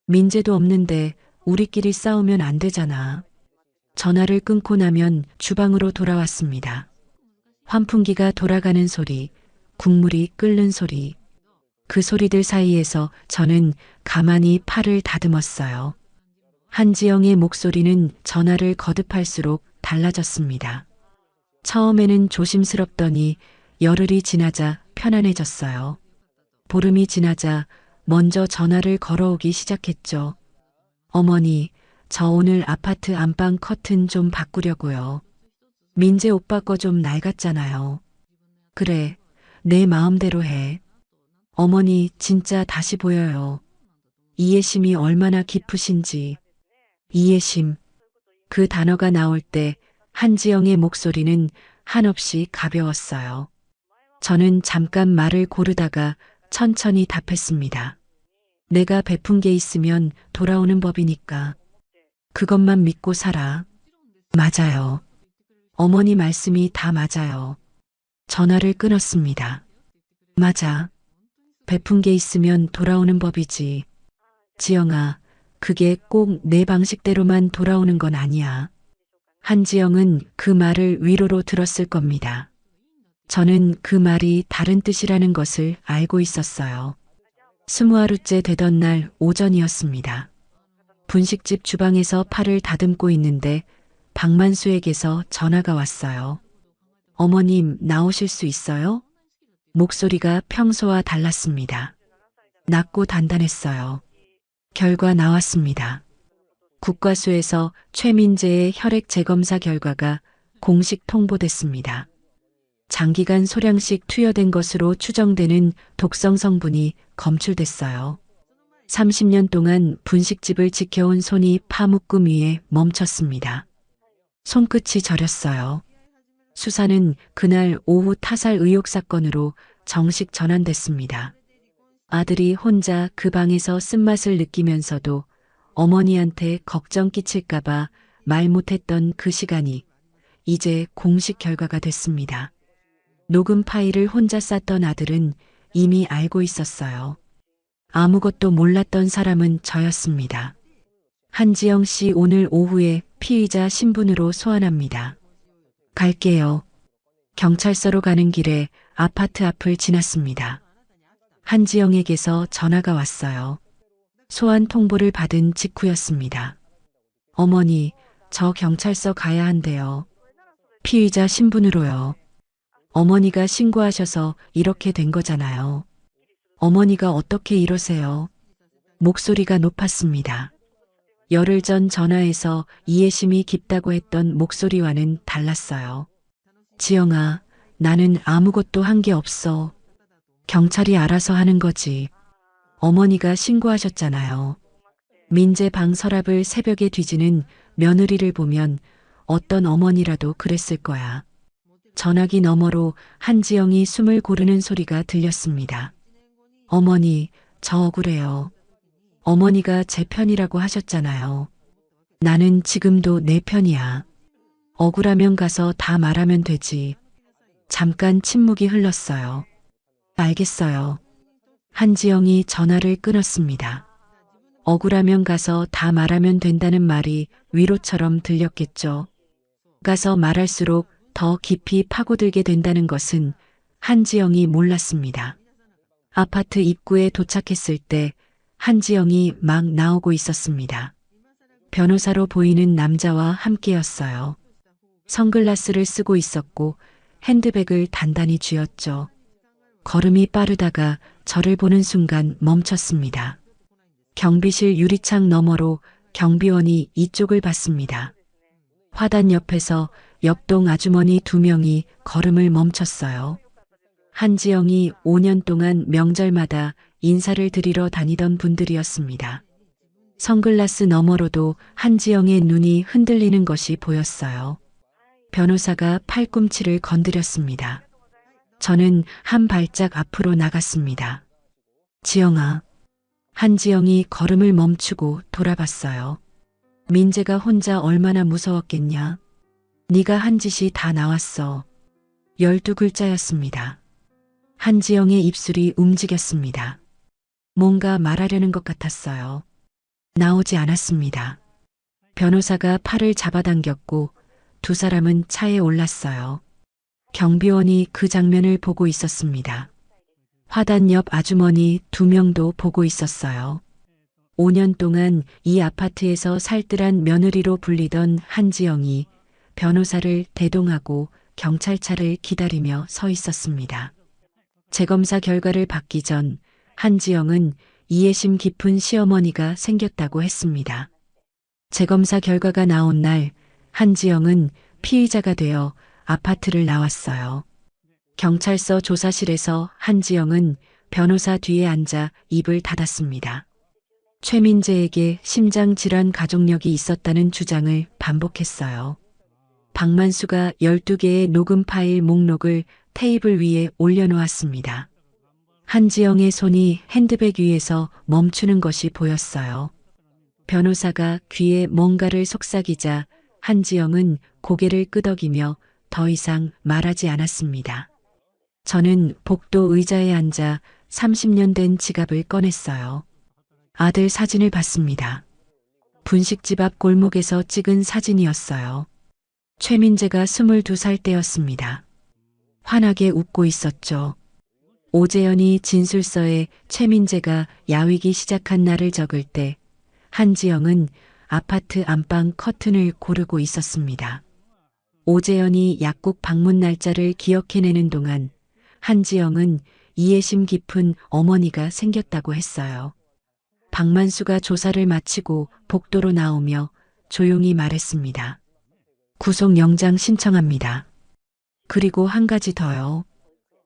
Speaker 2: 민재도 없는데 우리끼리 싸우면 안 되잖아. 전화를 끊고 나면 주방으로 돌아왔습니다. 환풍기가 돌아가는 소리, 국물이 끓는 소리. 그 소리들 사이에서 저는 가만히 팔을 다듬었어요. 한지영의 목소리는 전화를 거듭할수록 달라졌습니다. 처음에는 조심스럽더니 열흘이 지나자 편안해졌어요. 보름이 지나자 먼저 전화를 걸어오기 시작했죠. 어머니, 저 오늘 아파트 안방 커튼 좀 바꾸려고요. 민재 오빠 거 좀 낡았잖아요. 그래, 내 마음대로 해. 어머니 진짜 다시 보여요. 이해심이 얼마나 깊으신지. 이해심. 그 단어가 나올 때 한지영의 목소리는 한없이 가벼웠어요. 저는 잠깐 말을 고르다가 천천히 답했습니다. 내가 베푼 게 있으면 돌아오는 법이니까. 그것만 믿고 살아. 맞아요. 어머니 말씀이 다 맞아요. 전화를 끊었습니다. 맞아. 베푼 게 있으면 돌아오는 법이지. 지영아, 그게 꼭 내 방식대로만 돌아오는 건 아니야. 한지영은 그 말을 위로로 들었을 겁니다. 저는 그 말이 다른 뜻이라는 것을 알고 있었어요. 20하루째 되던 날 오전이었습니다. 분식집 주방에서 팔을 다듬고 있는데 박만수에게서 전화가 왔어요. 어머님, 나오실 수 있어요? 목소리가 평소와 달랐습니다. 낮고 단단했어요. 결과 나왔습니다. 국과수에서 최민재의 혈액 재검사 결과가 공식 통보됐습니다. 장기간 소량씩 투여된 것으로 추정되는 독성 성분이 검출됐어요. 30년 동안 분식집을 지켜온 손이 파묶음 위에 멈췄습니다. 손끝이 저렸어요. 수사는 그날 오후 타살 의혹 사건으로 정식 전환됐습니다. 아들이 혼자 그 방에서 쓴맛을 느끼면서도 어머니한테 걱정 끼칠까봐 말 못했던 그 시간이 이제 공식 결과가 됐습니다. 녹음 파일을 혼자 쌌던 아들은 이미 알고 있었어요. 아무것도 몰랐던 사람은 저였습니다. 한지영 씨 오늘 오후에 피의자 신분으로 소환합니다. 갈게요. 경찰서로 가는 길에 아파트 앞을 지났습니다. 한지영에게서 전화가 왔어요. 소환 통보를 받은 직후였습니다. 어머니, 저 경찰서 가야 한대요. 피의자 신분으로요. 어머니가 신고하셔서 이렇게 된 거잖아요. 어머니가 어떻게 이러세요? 목소리가 높았습니다. 열흘 전 전화해서 이해심이 깊다고 했던 목소리와는 달랐어요. 지영아, 나는 아무것도 한 게 없어. 경찰이 알아서 하는 거지. 어머니가 신고하셨잖아요. 민재 방 서랍을 새벽에 뒤지는 며느리를 보면 어떤 어머니라도 그랬을 거야. 전화기 너머로 한지영이 숨을 고르는 소리가 들렸습니다. 어머니, 저 억울해요. 어머니가 제 편이라고 하셨잖아요. 나는 지금도 내 편이야. 억울하면 가서 다 말하면 되지. 잠깐 침묵이 흘렀어요. 알겠어요. 한지영이 전화를 끊었습니다. 억울하면 가서 다 말하면 된다는 말이 위로처럼 들렸겠죠. 가서 말할수록 더 깊이 파고들게 된다는 것은 한지영이 몰랐습니다. 아파트 입구에 도착했을 때 한지영이 막 나오고 있었습니다. 변호사로 보이는 남자와 함께였어요. 선글라스를 쓰고 있었고 핸드백을 단단히 쥐었죠. 걸음이 빠르다가 저를 보는 순간 멈췄습니다. 경비실 유리창 너머로 경비원이 이쪽을 봤습니다. 화단 옆에서 옆동 아주머니 2명이 걸음을 멈췄어요. 한지영이 5년 동안 명절마다 인사를 드리러 다니던 분들이었습니다. 선글라스 너머로도 한지영의 눈이 흔들리는 것이 보였어요. 변호사가 팔꿈치를 건드렸습니다. 저는 한 발짝 앞으로 나갔습니다. 지영아. 한지영이 걸음을 멈추고 돌아봤어요. 민재가 혼자 얼마나 무서웠겠냐. 네가 한 짓이 다 나왔어. 12글자였습니다. 한지영의 입술이 움직였습니다. 뭔가 말하려는 것 같았어요. 나오지 않았습니다. 변호사가 팔을 잡아당겼고 두 사람은 차에 올랐어요. 경비원이 그 장면을 보고 있었습니다. 화단 옆 아주머니 2명도 보고 있었어요. 5년 동안 이 아파트에서 살뜰한 며느리로 불리던 한지영이 변호사를 대동하고 경찰차를 기다리며 서 있었습니다. 재검사 결과를 받기 전 한지영은 이해심 깊은 시어머니가 생겼다고 했습니다. 재검사 결과가 나온 날 한지영은 피의자가 되어 아파트를 나왔어요. 경찰서 조사실에서 한지영은 변호사 뒤에 앉아 입을 닫았습니다. 최민재에게 심장질환 가족력이 있었다는 주장을 반복했어요. 박만수가 12개의 녹음 파일 목록을 테이블 위에 올려놓았습니다. 한지영의 손이 핸드백 위에서 멈추는 것이 보였어요. 변호사가 귀에 뭔가를 속삭이자 한지영은 고개를 끄덕이며 더 이상 말하지 않았습니다. 저는 복도 의자에 앉아 30년 된 지갑을 꺼냈어요. 아들 사진을 봤습니다. 분식집 앞 골목에서 찍은 사진이었어요. 최민재가 22살 때였습니다. 환하게 웃고 있었죠. 오재현이 진술서에 최민재가 야위기 시작한 날을 적을 때 한지영은 아파트 안방 커튼을 고르고 있었습니다. 오재현이 약국 방문 날짜를 기억해내는 동안 한지영은 이해심 깊은 어머니가 생겼다고 했어요. 박만수가 조사를 마치고 복도로 나오며 조용히 말했습니다. 구속영장 신청합니다. 그리고 한 가지 더요.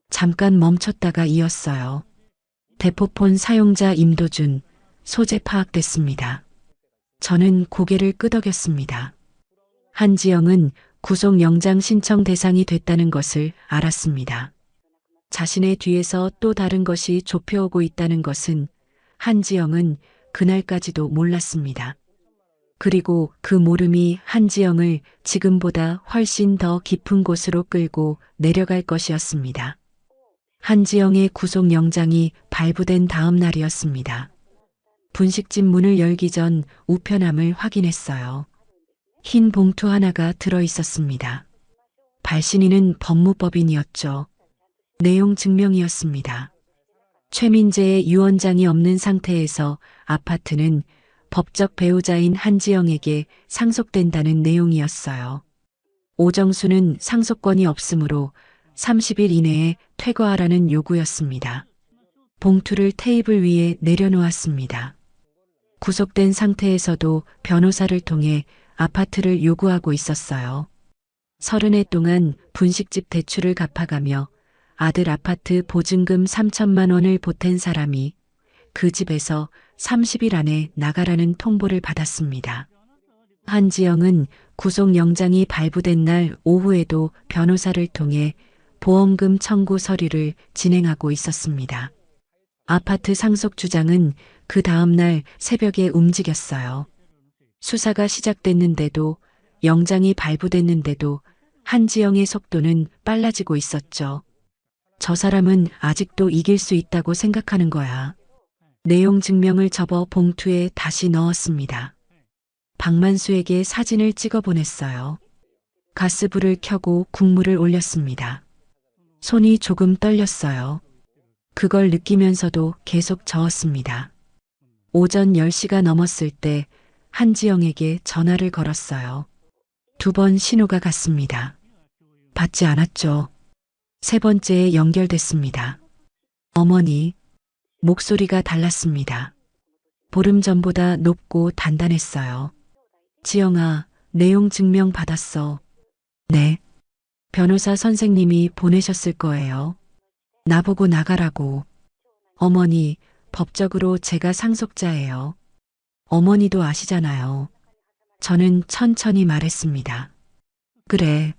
Speaker 2: 잠깐 멈췄다가 이었어요. 대포폰 사용자 임도준, 소재 파악됐습니다. 저는 고개를 끄덕였습니다. 한지영은 구속영장 신청 대상이 됐다는 것을 알았습니다. 자신의 뒤에서 또 다른 것이 좁혀오고 있다는 것은 한지영은 그날까지도 몰랐습니다. 그리고 그 모름이 한지영을 지금보다 훨씬 더 깊은 곳으로 끌고 내려갈 것이었습니다. 한지영의 구속영장이 발부된 다음 날이었습니다. 분식집 문을 열기 전 우편함을 확인했어요. 흰 봉투 하나가 들어 있었습니다. 발신인은 법무법인이었죠. 내용 증명이었습니다. 최민재의 유언장이 없는 상태에서 아파트는 법적 배우자인 한지영에게 상속된다는 내용이었어요. 오정수는 상속권이 없으므로 30일 이내에 퇴거하라는 요구였습니다. 봉투를 테이블 위에 내려놓았습니다. 구속된 상태에서도 변호사를 통해 아파트를 요구하고 있었어요. 30해 동안 분식집 대출을 갚아가며 아들 아파트 보증금 3천만 원을 보탠 사람이 그 집에서 30일 안에 나가라는 통보를 받았습니다. 한지영은 구속영장이 발부된 날 오후에도 변호사를 통해 보험금 청구 서류를 진행하고 있었습니다. 아파트 상속 주장은 그 다음날 새벽에 움직였어요. 수사가 시작됐는데도 영장이 발부됐는데도 한지영의 속도는 빨라지고 있었죠. 저 사람은 아직도 이길 수 있다고 생각하는 거야. 내용 증명을 접어 봉투에 다시 넣었습니다. 박만수에게 사진을 찍어 보냈어요. 가스불을 켜고 국물을 올렸습니다. 손이 조금 떨렸어요. 그걸 느끼면서도 계속 저었습니다. 오전 10시가 넘었을 때 한지영에게 전화를 걸었어요. 2번 신호가 갔습니다. 받지 않았죠. 3번째에 연결됐습니다. 어머니, 목소리가 달랐습니다. 보름 전보다 높고 단단했어요. 지영아, 내용 증명 받았어. 네. 변호사 선생님이 보내셨을 거예요. 나보고 나가라고. 어머니, 법적으로 제가 상속자예요. 어머니도 아시잖아요. 저는 천천히 말했습니다. 그래.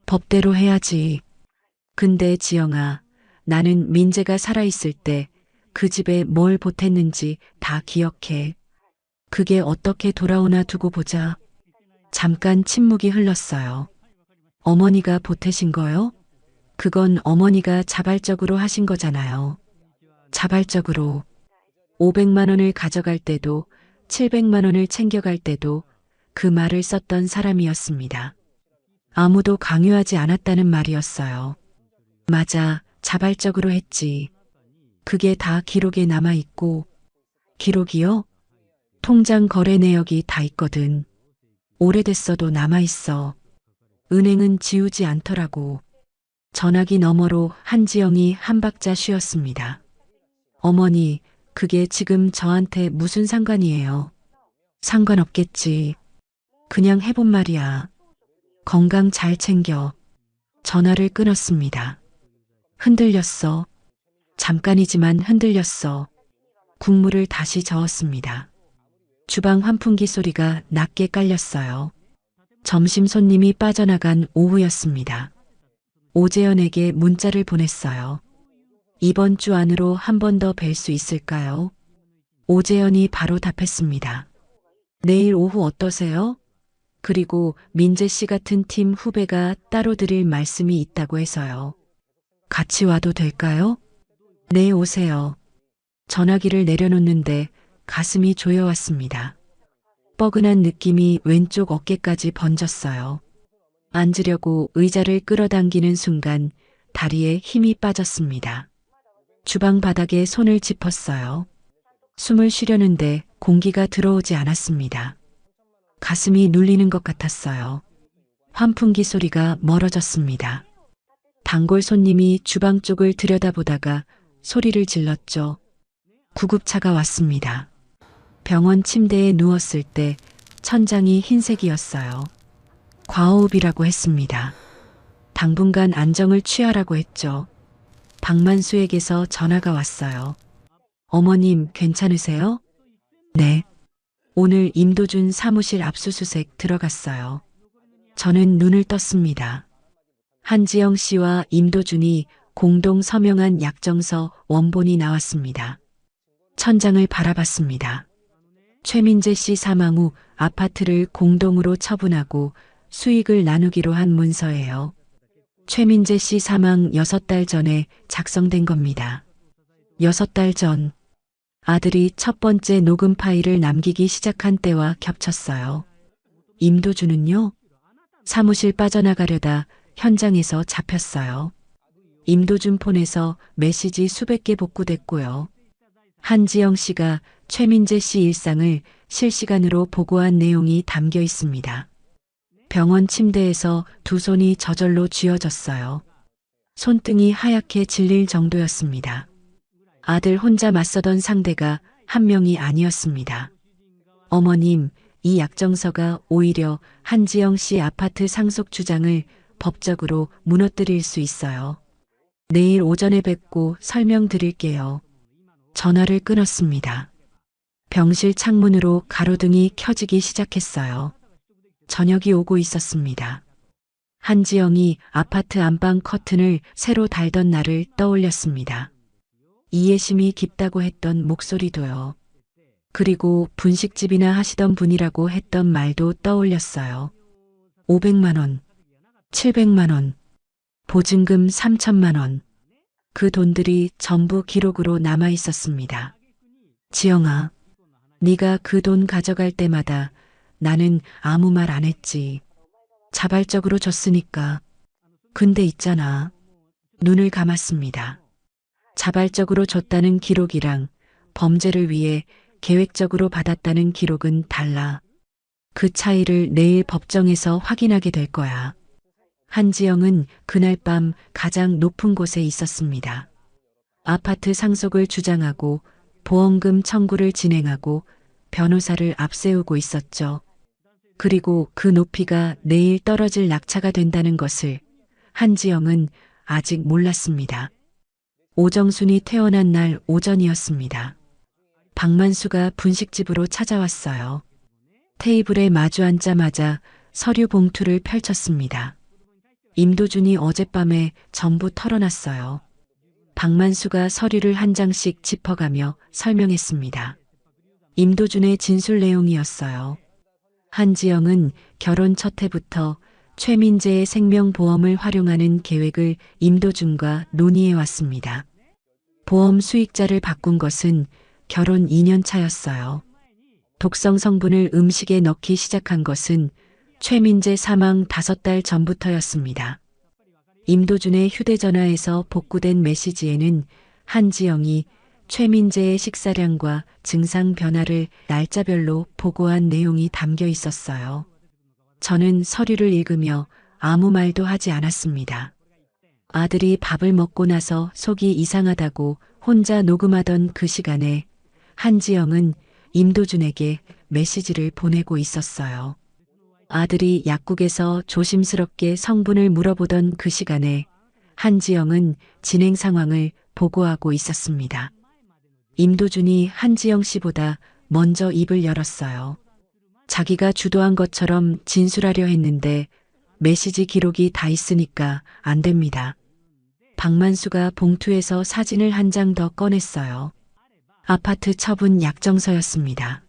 Speaker 2: 법대로 해야지. 근데 지영아, 나는 민재가 살아있을 때 그 집에 뭘 보탰는지 다 기억해. 그게 어떻게 돌아오나 두고 보자. 잠깐 침묵이 흘렀어요. 어머니가 보태신 거요? 그건 어머니가 자발적으로 하신 거잖아요. 자발적으로 500만 원을 가져갈 때도 700만 원을 챙겨갈 때도 그 말을 썼던 사람이었습니다. 아무도 강요하지 않았다는 말이었어요. 맞아, 자발적으로 했지. 그게 다 기록에 남아있고. 기록이요? 통장 거래 내역이 다 있거든. 오래됐어도 남아있어. 은행은 지우지 않더라고. 전화기 너머로 한지영이 한 박자 쉬었습니다. 어머니, 그게 지금 저한테 무슨 상관이에요? 상관없겠지. 그냥 해본 말이야. 건강 잘 챙겨. 전화를 끊었습니다. 흔들렸어. 잠깐이지만 흔들렸어. 국물을 다시 저었습니다. 주방 환풍기 소리가 낮게 깔렸어요. 점심 손님이 빠져나간 오후였습니다. 오재현에게 문자를 보냈어요. 이번 주 안으로 한 번 더 뵐 수 있을까요? 오재현이 바로 답했습니다. 내일 오후 어떠세요? 그리고 민재 씨 같은 팀 후배가 따로 드릴 말씀이 있다고 해서요. 같이 와도 될까요? 네, 오세요. 전화기를 내려놓는데 가슴이 조여왔습니다. 뻐근한 느낌이 왼쪽 어깨까지 번졌어요. 앉으려고 의자를 끌어당기는 순간 다리에 힘이 빠졌습니다. 주방 바닥에 손을 짚었어요. 숨을 쉬려는데 공기가 들어오지 않았습니다. 가슴이 눌리는 것 같았어요. 환풍기 소리가 멀어졌습니다. 단골 손님이 주방 쪽을 들여다보다가 소리를 질렀죠. 구급차가 왔습니다. 병원 침대에 누웠을 때 천장이 흰색이었어요. 과호흡이라고 했습니다. 당분간 안정을 취하라고 했죠. 박만수에게서 전화가 왔어요. 어머님 괜찮으세요? 네. 오늘 임도준 사무실 압수수색 들어갔어요. 저는 눈을 떴습니다. 한지영 씨와 임도준이 공동 서명한 약정서 원본이 나왔습니다. 천장을 바라봤습니다. 최민재 씨 사망 후 아파트를 공동으로 처분하고 수익을 나누기로 한 문서예요. 최민재 씨 사망 6달 전에 작성된 겁니다. 6달 전. 아들이 첫 번째 녹음 파일을 남기기 시작한 때와 겹쳤어요. 임도준은요? 사무실 빠져나가려다 현장에서 잡혔어요. 임도준 폰에서 메시지 수백 개 복구됐고요. 한지영 씨가 최민재 씨 일상을 실시간으로 보고한 내용이 담겨 있습니다. 병원 침대에서 두 손이 저절로 쥐어졌어요. 손등이 하얗게 질릴 정도였습니다. 아들 혼자 맞서던 상대가 한 명이 아니었습니다. 어머님, 이 약정서가 오히려 한지영 씨 아파트 상속 주장을 법적으로 무너뜨릴 수 있어요. 내일 오전에 뵙고 설명드릴게요. 전화를 끊었습니다. 병실 창문으로 가로등이 켜지기 시작했어요. 저녁이 오고 있었습니다. 한지영이 아파트 안방 커튼을 새로 달던 날을 떠올렸습니다. 이해심이 깊다고 했던 목소리도요. 그리고 분식집이나 하시던 분이라고 했던 말도 떠올렸어요. 500만 원, 700만 원, 보증금 3천만 원. 그 돈들이 전부 기록으로 남아 있었습니다. 지영아, 네가 그 돈 가져갈 때마다 나는 아무 말 안 했지. 자발적으로 줬으니까. 근데 있잖아. 눈을 감았습니다. 자발적으로 줬다는 기록이랑 범죄를 위해 계획적으로 받았다는 기록은 달라. 그 차이를 내일 법정에서 확인하게 될 거야. 한지영은 그날 밤 가장 높은 곳에 있었습니다. 아파트 상속을 주장하고 보험금 청구를 진행하고 변호사를 앞세우고 있었죠. 그리고 그 높이가 내일 떨어질 낙차가 된다는 것을 한지영은 아직 몰랐습니다. 오정순이 태어난 날 오전이었습니다. 박만수가 분식집으로 찾아왔어요. 테이블에 마주 앉자마자 서류 봉투를 펼쳤습니다. 임도준이 어젯밤에 전부 털어놨어요. 박만수가 서류를 한 장씩 짚어가며 설명했습니다. 임도준의 진술 내용이었어요. 한지영은 결혼 첫 해부터 최민재의 생명보험을 활용하는 계획을 임도준과 논의해 왔습니다. 보험 수익자를 바꾼 것은 결혼 2년 차였어요. 독성 성분을 음식에 넣기 시작한 것은 최민재 사망 5달 전부터였습니다. 임도준의 휴대전화에서 복구된 메시지에는 한지영이 최민재의 식사량과 증상 변화를 날짜별로 보고한 내용이 담겨 있었어요. 저는 서류를 읽으며 아무 말도 하지 않았습니다. 아들이 밥을 먹고 나서 속이 이상하다고 혼자 녹음하던 그 시간에 한지영은 임도준에게 메시지를 보내고 있었어요. 아들이 약국에서 조심스럽게 성분을 물어보던 그 시간에 한지영은 진행 상황을 보고하고 있었습니다. 임도준이 한지영 씨보다 먼저 입을 열었어요. 자기가 주도한 것처럼 진술하려 했는데 메시지 기록이 다 있으니까 안 됩니다. 박만수가 봉투에서 사진을 한 장 더 꺼냈어요. 아파트 처분 약정서였습니다.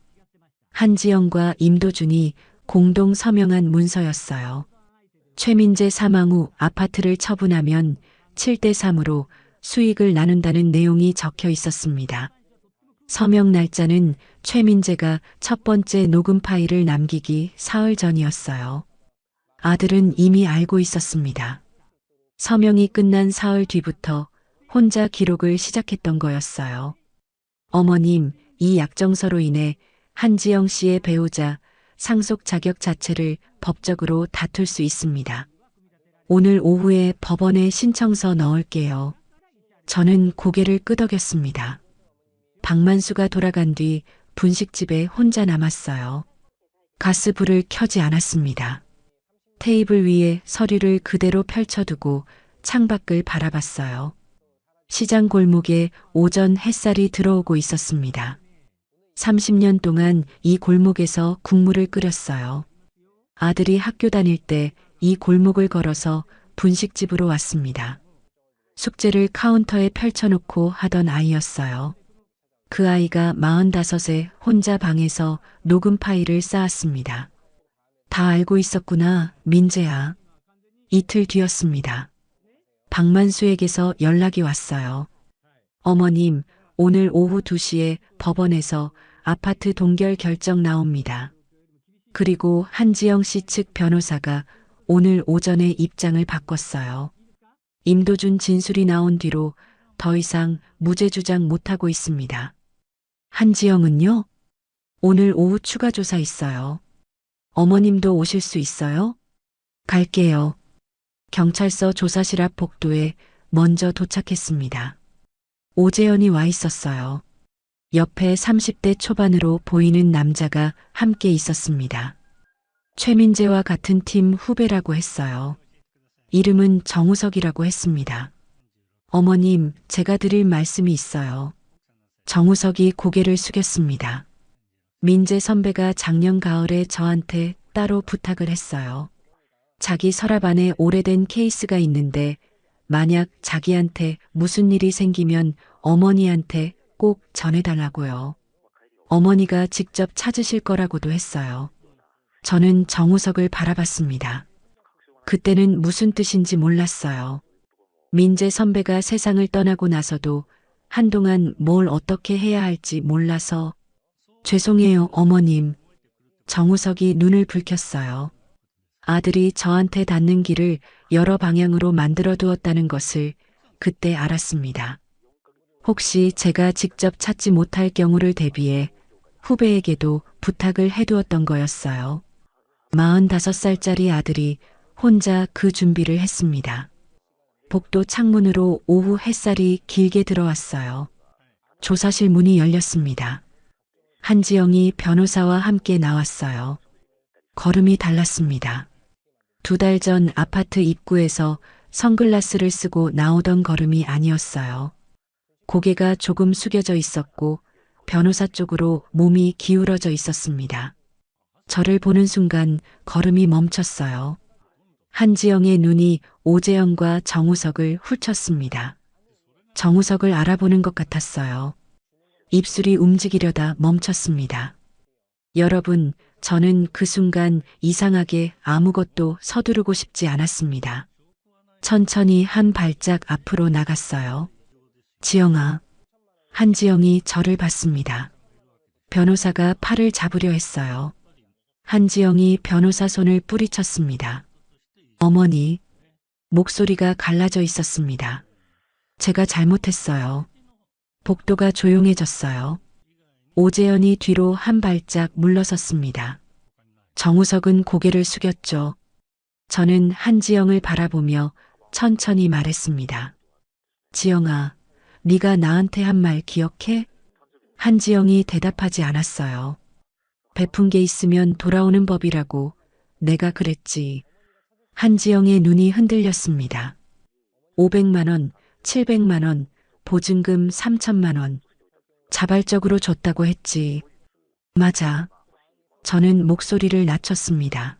Speaker 2: 한지영과 임도준이 공동 서명한 문서였어요. 최민재 사망 후 아파트를 처분하면 7대3으로 수익을 나눈다는 내용이 적혀 있었습니다. 서명 날짜는 최민재가 첫 번째 녹음 파일을 남기기 사흘 전이었어요. 아들은 이미 알고 있었습니다. 서명이 끝난 사흘 뒤부터 혼자 기록을 시작했던 거였어요. 어머님, 이 약정서로 인해 한지영 씨의 배우자 상속 자격 자체를 법적으로 다툴 수 있습니다. 오늘 오후에 법원에 신청서 넣을게요. 저는 고개를 끄덕였습니다. 박만수가 돌아간 뒤 분식집에 혼자 남았어요. 가스불을 켜지 않았습니다. 테이블 위에 서류를 그대로 펼쳐두고 창밖을 바라봤어요. 시장 골목에 오전 햇살이 들어오고 있었습니다. 30년 동안 이 골목에서 국물을 끓였어요. 아들이 학교 다닐 때 이 골목을 걸어서 분식집으로 왔습니다. 숙제를 카운터에 펼쳐놓고 하던 아이였어요. 그 아이가 45에 혼자 방에서 녹음 파일을 쌓았습니다. 다 알고 있었구나, 민재야. 이틀 뒤였습니다. 박만수에게서 연락이 왔어요. 어머님, 오늘 오후 2시에 법원에서 아파트 동결 결정 나옵니다. 그리고 한지영 씨 측 변호사가 오늘 오전에 입장을 바꿨어요. 임도준 진술이 나온 뒤로 더 이상 무죄 주장 못하고 있습니다. 한지영은요? 오늘 오후 추가 조사 있어요. 어머님도 오실 수 있어요? 갈게요. 경찰서 조사실 앞 복도에 먼저 도착했습니다. 오재현이 와 있었어요. 옆에 30대 초반으로 보이는 남자가 함께 있었습니다. 최민재와 같은 팀 후배라고 했어요. 이름은 정우석이라고 했습니다. 어머님, 제가 드릴 말씀이 있어요. 정우석이 고개를 숙였습니다. 민재 선배가 작년 가을에 저한테 따로 부탁을 했어요. 자기 서랍 안에 오래된 케이스가 있는데 만약 자기한테 무슨 일이 생기면 어머니한테 꼭 전해달라고요. 어머니가 직접 찾으실 거라고도 했어요. 저는 정우석을 바라봤습니다. 그때는 무슨 뜻인지 몰랐어요. 민재 선배가 세상을 떠나고 나서도 한동안 뭘 어떻게 해야 할지 몰라서 죄송해요, 어머님. 정우석이 눈을 붉혔어요. 아들이 저한테 닿는 길을 여러 방향으로 만들어 두었다는 것을 그때 알았습니다. 혹시 제가 직접 찾지 못할 경우를 대비해 후배에게도 부탁을 해두었던 거였어요. 45살짜리 아들이 혼자 그 준비를 했습니다. 복도 창문으로 오후 햇살이 길게 들어왔어요. 조사실 문이 열렸습니다. 한지영이 변호사와 함께 나왔어요. 걸음이 달랐습니다. 2달 전 아파트 입구에서 선글라스를 쓰고 나오던 걸음이 아니었어요. 고개가 조금 숙여져 있었고 변호사 쪽으로 몸이 기울어져 있었습니다. 저를 보는 순간 걸음이 멈췄어요. 한지영의 눈이 오재영과 정우석을 훑쳤습니다. 정우석을 알아보는 것 같았어요. 입술이 움직이려다 멈췄습니다. 여러분, 저는 그 순간 이상하게 아무것도 서두르고 싶지 않았습니다. 천천히 한 발짝 앞으로 나갔어요. 지영아. 한지영이 저를 봤습니다. 변호사가 팔을 잡으려 했어요. 한지영이 변호사 손을 뿌리쳤습니다. 어머니. 목소리가 갈라져 있었습니다. 제가 잘못했어요. 복도가 조용해졌어요. 오재현이 뒤로 한 발짝 물러섰습니다. 정우석은 고개를 숙였죠. 저는 한지영을 바라보며 천천히 말했습니다. 지영아, 네가 나한테 한 말 기억해? 한지영이 대답하지 않았어요. 베푼 게 있으면 돌아오는 법이라고 내가 그랬지. 한지영의 눈이 흔들렸습니다. 500만 원, 700만 원, 보증금 3천만 원. 자발적으로 줬다고 했지. 맞아. 저는 목소리를 낮췄습니다.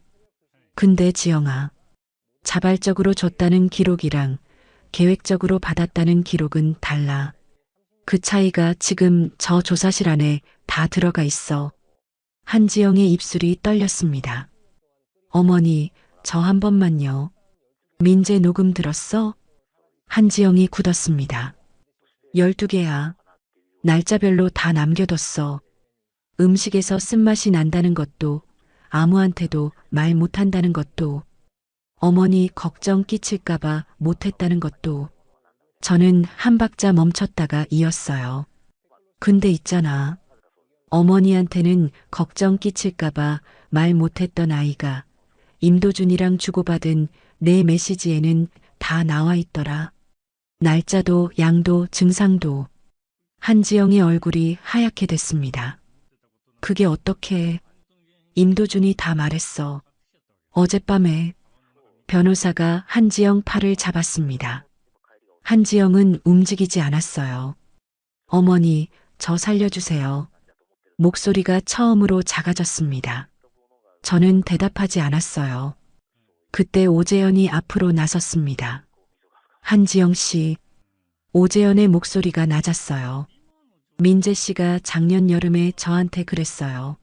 Speaker 2: 근데 지영아, 자발적으로 줬다는 기록이랑 계획적으로 받았다는 기록은 달라. 그 차이가 지금 저 조사실 안에 다 들어가 있어. 한지영의 입술이 떨렸습니다. 어머니, 저 한 번만요. 민재 녹음 들었어? 한지영이 굳었습니다. 12개야. 날짜별로 다 남겨뒀어. 음식에서 쓴맛이 난다는 것도, 아무한테도 말 못한다는 것도, 어머니 걱정 끼칠까봐 못했다는 것도. 저는 한 박자 멈췄다가 이었어요. 근데 있잖아. 어머니한테는 걱정 끼칠까봐 말 못했던 아이가 임도준이랑 주고받은 내 메시지에는 다 나와 있더라. 날짜도 양도 증상도. 한지영의 얼굴이 하얗게 됐습니다. 그게 어떻게? 임도준이 다 말했어. 어젯밤에. 변호사가 한지영 팔을 잡았습니다. 한지영은 움직이지 않았어요. 어머니, 저 살려주세요. 목소리가 처음으로 작아졌습니다. 저는 대답하지 않았어요. 그때 오재현이 앞으로 나섰습니다. 한지영 씨. 오재현의 목소리가 낮았어요. 민재 씨가 작년 여름에 저한테 그랬어요.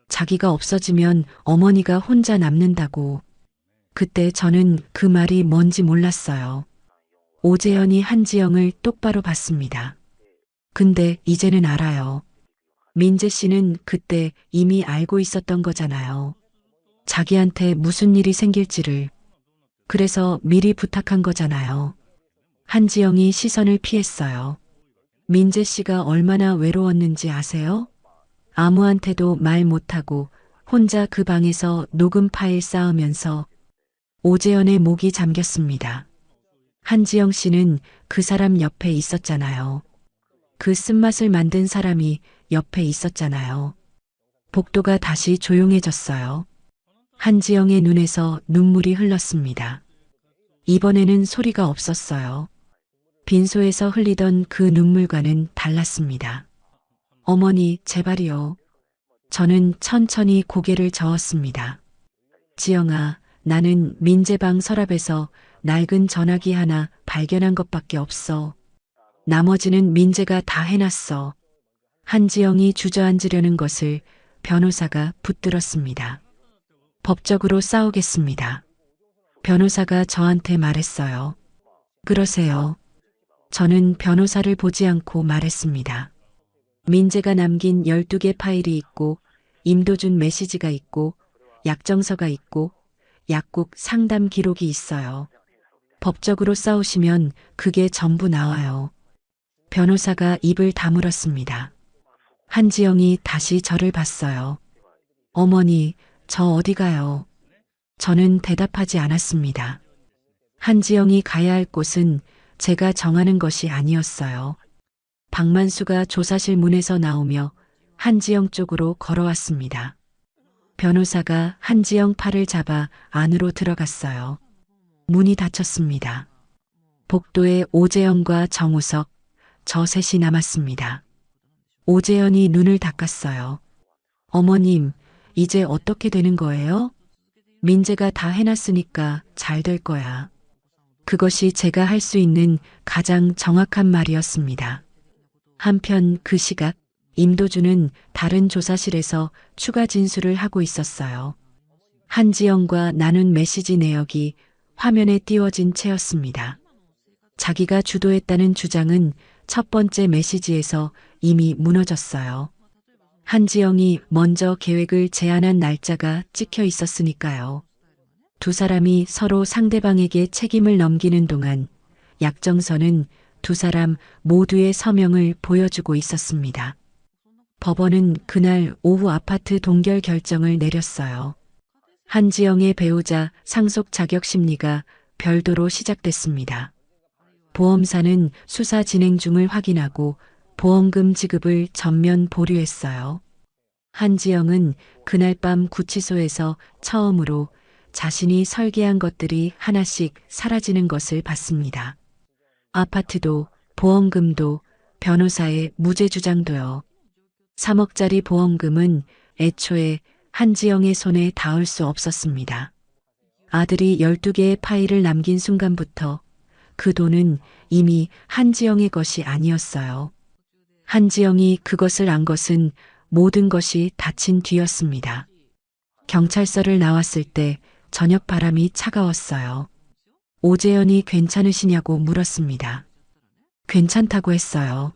Speaker 2: 자기가 없어지면 어머니가 혼자 남는다고. 그때 저는 그 말이 뭔지 몰랐어요. 오재현이 한지영을 똑바로 봤습니다. 근데 이제는 알아요. 민재 씨는 그때 이미 알고 있었던 거잖아요. 자기한테 무슨 일이 생길지를. 그래서 미리 부탁한 거잖아요. 한지영이 시선을 피했어요. 민재 씨가 얼마나 외로웠는지 아세요? 아무한테도 말 못하고 혼자 그 방에서 녹음 파일 쌓으면서 오재현의 목이 잠겼습니다. 한지영 씨는 그 사람 옆에 있었잖아요. 그 쓴맛을 만든 사람이 옆에 있었잖아요. 복도가 다시 조용해졌어요. 한지영의 눈에서 눈물이 흘렀습니다. 이번에는 소리가 없었어요. 빈소에서 흘리던 그 눈물과는 달랐습니다. 어머니, 제발이요. 저는 천천히 고개를 저었습니다. 지영아, 나는 민재방 서랍에서 낡은 전화기 하나 발견한 것밖에 없어. 나머지는 민재가 다 해놨어. 한지영이 주저앉으려는 것을 변호사가 붙들었습니다. 법적으로 싸우겠습니다. 변호사가 저한테 말했어요. 그러세요. 저는 변호사를 보지 않고 말했습니다. 민재가 남긴 12개 파일이 있고 임도준 메시지가 있고 약정서가 있고 약국 상담 기록이 있어요. 법적으로 싸우시면 그게 전부 나와요. 변호사가 입을 다물었습니다. 한지영이 다시 저를 봤어요. 어머니, 저 어디 가요? 저는 대답하지 않았습니다. 한지영이 가야 할 곳은 제가 정하는 것이 아니었어요. 박만수가 조사실 문에서 나오며 한지영 쪽으로 걸어왔습니다. 변호사가 한지영 팔을 잡아 안으로 들어갔어요. 문이 닫혔습니다. 복도에 오재현과 정우석, 저 셋이 남았습니다. 오재현이 눈을 닦았어요. 어머님, 이제 어떻게 되는 거예요? 민재가 다 해놨으니까 잘 될 거야. 그것이 제가 할 수 있는 가장 정확한 말이었습니다. 한편 그 시각 임도준은 다른 조사실에서 추가 진술을 하고 있었어요. 한지영과 나눈 메시지 내역이 화면에 띄워진 채였습니다. 자기가 주도했다는 주장은 첫 번째 메시지에서 이미 무너졌어요. 한지영이 먼저 계획을 제안한 날짜가 찍혀 있었으니까요. 두 사람이 서로 상대방에게 책임을 넘기는 동안 약정서는 두 사람 모두의 서명을 보여주고 있었습니다. 법원은 그날 오후 아파트 동결 결정을 내렸어요. 한지영의 배우자 상속 자격 심리가 별도로 시작됐습니다. 보험사는 수사 진행 중을 확인하고 보험금 지급을 전면 보류했어요. 한지영은 그날 밤 구치소에서 처음으로 자신이 설계한 것들이 하나씩 사라지는 것을 봤습니다. 아파트도 보험금도 변호사의 무죄 주장도요. 3억짜리 보험금은 애초에 한지영의 손에 닿을 수 없었습니다. 아들이 12개의 파일을 남긴 순간부터 그 돈은 이미 한지영의 것이 아니었어요. 한지영이 그것을 안 것은 모든 것이 닫힌 뒤였습니다. 경찰서를 나왔을 때 저녁 바람이 차가웠어요. 오재현이 괜찮으시냐고 물었습니다. 괜찮다고 했어요.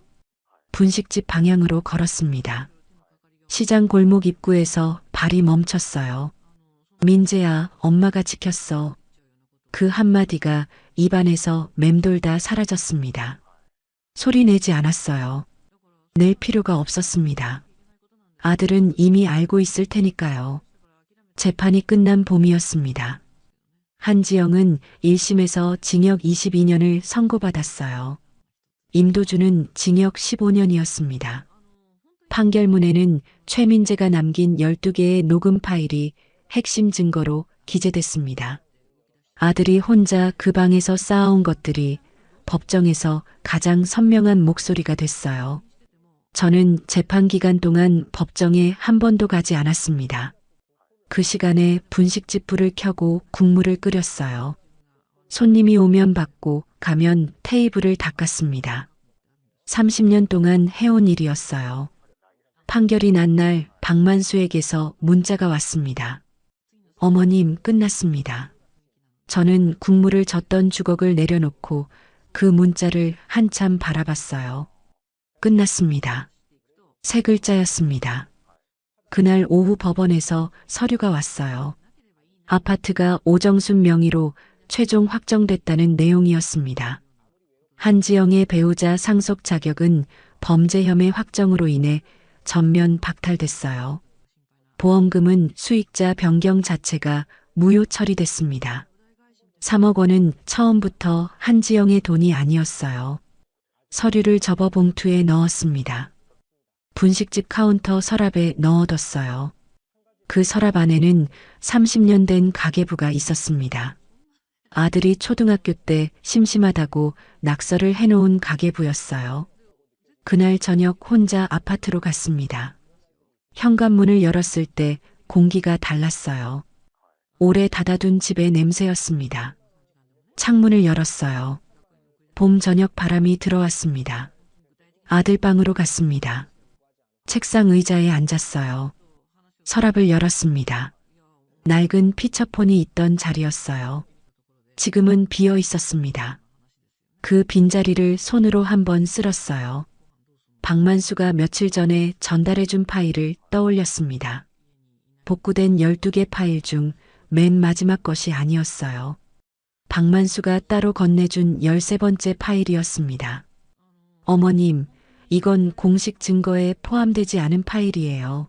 Speaker 2: 분식집 방향으로 걸었습니다. 시장 골목 입구에서 발이 멈췄어요. 민재야, 엄마가 지켰어. 그 한마디가 입안에서 맴돌다 사라졌습니다. 소리 내지 않았어요. 낼 필요가 없었습니다. 아들은 이미 알고 있을 테니까요. 재판이 끝난 봄이었습니다. 한지영은 1심에서 징역 22년을 선고받았어요. 임도준은 징역 15년이었습니다. 판결문에는 최민재가 남긴 12개의 녹음 파일이 핵심 증거로 기재됐습니다. 아들이 혼자 그 방에서 쌓아온 것들이 법정에서 가장 선명한 목소리가 됐어요. 저는 재판 기간 동안 법정에 한 번도 가지 않았습니다. 그 시간에 분식집 불을 켜고 국물을 끓였어요. 손님이 오면 받고 가면 테이블을 닦았습니다. 30년 동안 해온 일이었어요. 판결이 난 날 박만수에게서 문자가 왔습니다. 어머님, 끝났습니다. 저는 국물을 젓던 주걱을 내려놓고 그 문자를 한참 바라봤어요. 끝났습니다. 세 글자였습니다. 그날 오후 법원에서 서류가 왔어요. 아파트가 오정순 명의로 최종 확정됐다는 내용이었습니다. 한지영의 배우자 상속 자격은 범죄 혐의 확정으로 인해 전면 박탈됐어요. 보험금은 수익자 변경 자체가 무효 처리됐습니다. 3억 원은 처음부터 한지영의 돈이 아니었어요. 서류를 접어 봉투에 넣었습니다. 분식집 카운터 서랍에 넣어뒀어요. 그 서랍 안에는 30년 된 가계부가 있었습니다. 아들이 초등학교 때 심심하다고 낙서를 해놓은 가계부였어요. 그날 저녁 혼자 아파트로 갔습니다. 현관문을 열었을 때 공기가 달랐어요. 오래 닫아둔 집의 냄새였습니다. 창문을 열었어요. 봄 저녁 바람이 들어왔습니다. 아들 방으로 갔습니다. 책상 의자에 앉았어요. 서랍을 열었습니다. 낡은 피처폰이 있던 자리였어요. 지금은 비어 있었습니다. 그 빈자리를 손으로 한번 쓸었어요. 박만수가 며칠 전에 전달해준 파일을 떠올렸습니다. 복구된 12개 파일 중 맨 마지막 것이 아니었어요. 박만수가 따로 건네준 13번째 파일이었습니다. 어머님, 이건 공식 증거에 포함되지 않은 파일이에요.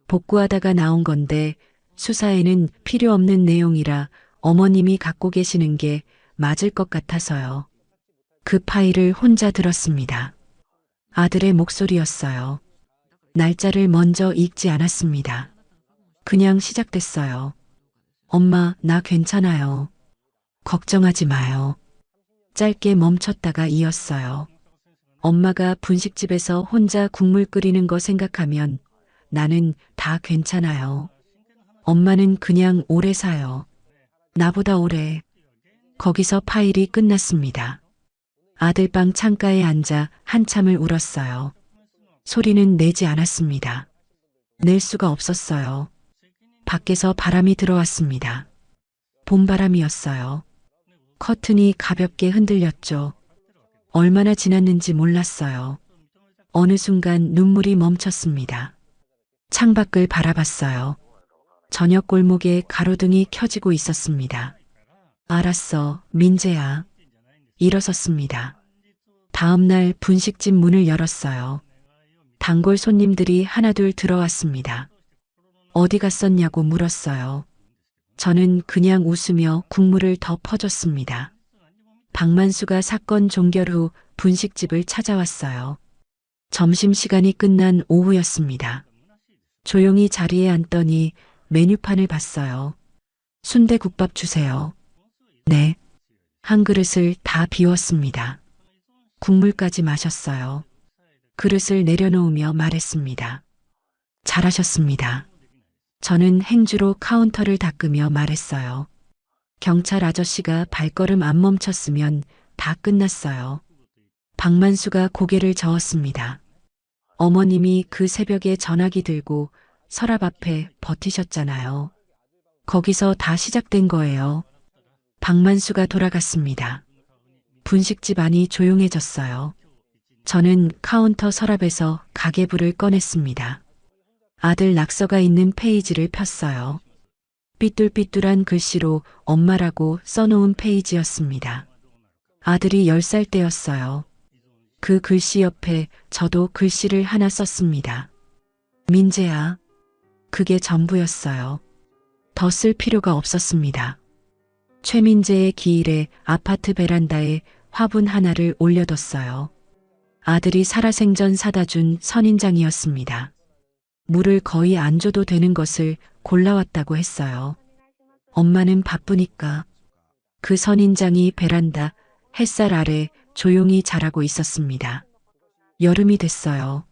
Speaker 2: 복구하다가 나온 건데 수사에는 필요 없는 내용이라 어머님이 갖고 계시는 게 맞을 것 같아서요. 그 파일을 혼자 들었습니다. 아들의 목소리였어요. 날짜를 먼저 읽지 않았습니다. 그냥 시작됐어요. 엄마, 나 괜찮아요. 걱정하지 마요. 짧게 멈췄다가 이었어요. 엄마가 분식집에서 혼자 국물 끓이는 거 생각하면 나는 다 괜찮아요. 엄마는 그냥 오래 사요. 나보다 오래. 거기서 파일이 끝났습니다. 아들방 창가에 앉아 한참을 울었어요. 소리는 내지 않았습니다. 낼 수가 없었어요. 밖에서 바람이 들어왔습니다. 봄바람이었어요. 커튼이 가볍게 흔들렸죠. 얼마나 지났는지 몰랐어요. 어느 순간 눈물이 멈췄습니다. 창밖을 바라봤어요. 저녁 골목에 가로등이 켜지고 있었습니다. 알았어, 민재야. 일어섰습니다. 다음 날 분식집 문을 열었어요. 단골 손님들이 하나둘 들어왔습니다. 어디 갔었냐고 물었어요. 저는 그냥 웃으며 국물을 더 퍼줬습니다. 박만수가 사건 종결 후 분식집을 찾아왔어요. 점심시간이 끝난 오후였습니다. 조용히 자리에 앉더니 메뉴판을 봤어요. 순대국밥 주세요. 네. 한 그릇을 다 비웠습니다. 국물까지 마셨어요. 그릇을 내려놓으며 말했습니다. 잘하셨습니다. 저는 행주로 카운터를 닦으며 말했어요. 경찰 아저씨가 발걸음 안 멈췄으면 다 끝났어요. 박만수가 고개를 저었습니다. 어머님이 그 새벽에 전화기 들고 서랍 앞에 버티셨잖아요. 거기서 다 시작된 거예요. 박만수가 돌아갔습니다. 분식집 안이 조용해졌어요. 저는 카운터 서랍에서 가계부를 꺼냈습니다. 아들 낙서가 있는 페이지를 폈어요. 삐뚤삐뚤한 글씨로 엄마라고 써놓은 페이지였습니다. 아들이 10살 때였어요. 그 글씨 옆에 저도 글씨를 하나 썼습니다. 민재야. 그게 전부였어요. 더 쓸 필요가 없었습니다. 최민재의 기일에 아파트 베란다에 화분 하나를 올려뒀어요. 아들이 살아생전 사다 준 선인장이었습니다. 물을 거의 안 줘도 되는 것을 골라왔다고 했어요. 엄마는 바쁘니까. 그 선인장이 베란다 햇살 아래 조용히 자라고 있었습니다. 여름이 됐어요.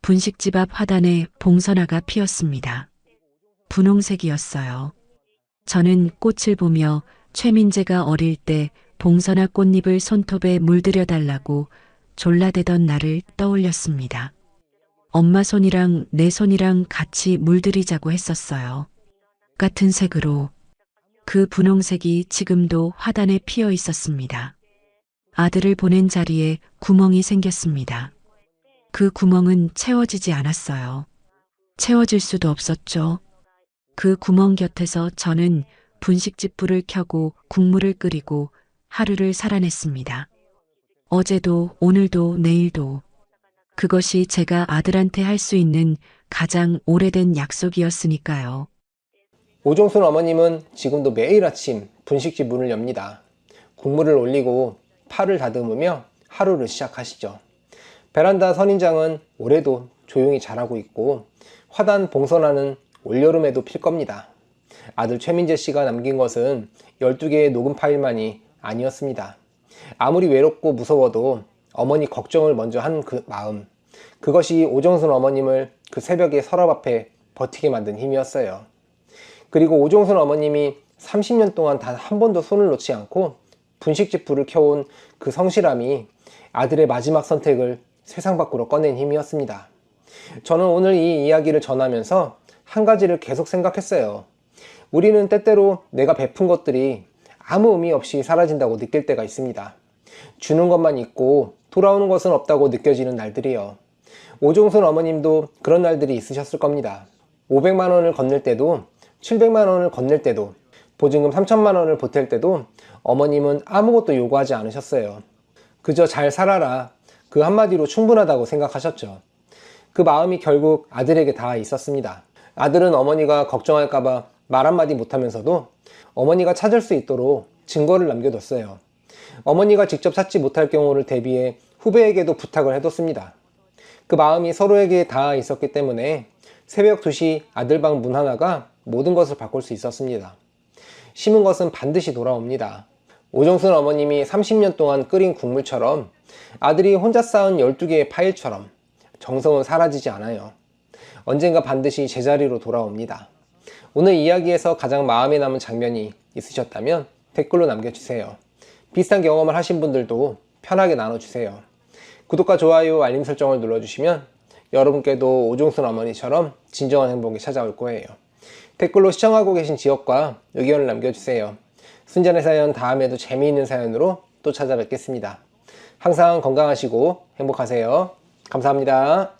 Speaker 2: 분식집 앞 화단에 봉선화가 피었습니다. 분홍색이었어요. 저는 꽃을 보며 최민재가 어릴 때 봉선화 꽃잎을 손톱에 물들여 달라고 졸라대던 날을 떠올렸습니다. 엄마 손이랑 내 손이랑 같이 물들이자고 했었어요. 같은 색으로. 그 분홍색이 지금도 화단에 피어 있었습니다. 아들을 보낸 자리에 구멍이 생겼습니다. 그 구멍은 채워지지 않았어요. 채워질 수도 없었죠. 그 구멍 곁에서 저는 분식집 불을 켜고 국물을 끓이고 하루를 살아냈습니다. 어제도 오늘도 내일도. 그것이 제가 아들한테 할 수 있는 가장 오래된 약속이었으니까요.
Speaker 3: 오종순 어머님은 지금도 매일 아침 분식집 문을 엽니다. 국물을 올리고 파를 다듬으며 하루를 시작하시죠. 베란다 선인장은 올해도 조용히 자라고 있고 화단 봉선화는 올여름에도 필 겁니다. 아들 최민재 씨가 남긴 것은 12개의 녹음 파일만이 아니었습니다. 아무리 외롭고 무서워도 어머니 걱정을 먼저 한 그 마음, 그것이 오종순 어머님을 그 새벽의 서랍 앞에 버티게 만든 힘이었어요. 그리고 오종순 어머님이 30년 동안 단 한 번도 손을 놓지 않고 분식집 불을 켜온 그 성실함이 아들의 마지막 선택을 세상 밖으로 꺼낸 힘이었습니다. 저는 오늘 이 이야기를 전하면서 한 가지를 계속 생각했어요. 우리는 때때로 내가 베푼 것들이 아무 의미 없이 사라진다고 느낄 때가 있습니다. 주는 것만 있고 돌아오는 것은 없다고 느껴지는 날들이요. 오종순 어머님도 그런 날들이 있으셨을 겁니다. 500만 원을 건넬 때도 700만 원을 건넬 때도 보증금 3천만 원을 보탤 때도 어머님은 아무것도 요구하지 않으셨어요. 그저 잘 살아라, 그 한마디로 충분하다고 생각하셨죠. 그 마음이 결국 아들에게 닿아 있었습니다. 아들은 어머니가 걱정할까봐 말 한마디 못하면서도 어머니가 찾을 수 있도록 증거를 남겨뒀어요. 어머니가 직접 찾지 못할 경우를 대비해 후배에게도 부탁을 해뒀습니다. 그 마음이 서로에게 닿아 있었기 때문에 새벽 2시 아들 방 문 하나가 모든 것을 바꿀 수 있었습니다. 심은 것은 반드시 돌아옵니다. 오종순 어머님이 30년 동안 끓인 국물처럼 아들이 혼자 쌓은 12개의 파일처럼 정성은 사라지지 않아요. 언젠가 반드시 제자리로 돌아옵니다. 오늘 이야기에서 가장 마음에 남은 장면이 있으셨다면 댓글로 남겨주세요. 비슷한 경험을 하신 분들도 편하게 나눠주세요. 구독과 좋아요, 알림 설정을 눌러주시면 여러분께도 오종순 어머니처럼 진정한 행복이 찾아올 거예요. 댓글로 시청하고 계신 지역과 의견을 남겨주세요. 순전의 사연 다음에도 재미있는 사연으로 또 찾아뵙겠습니다. 항상 건강하시고 행복하세요. 감사합니다.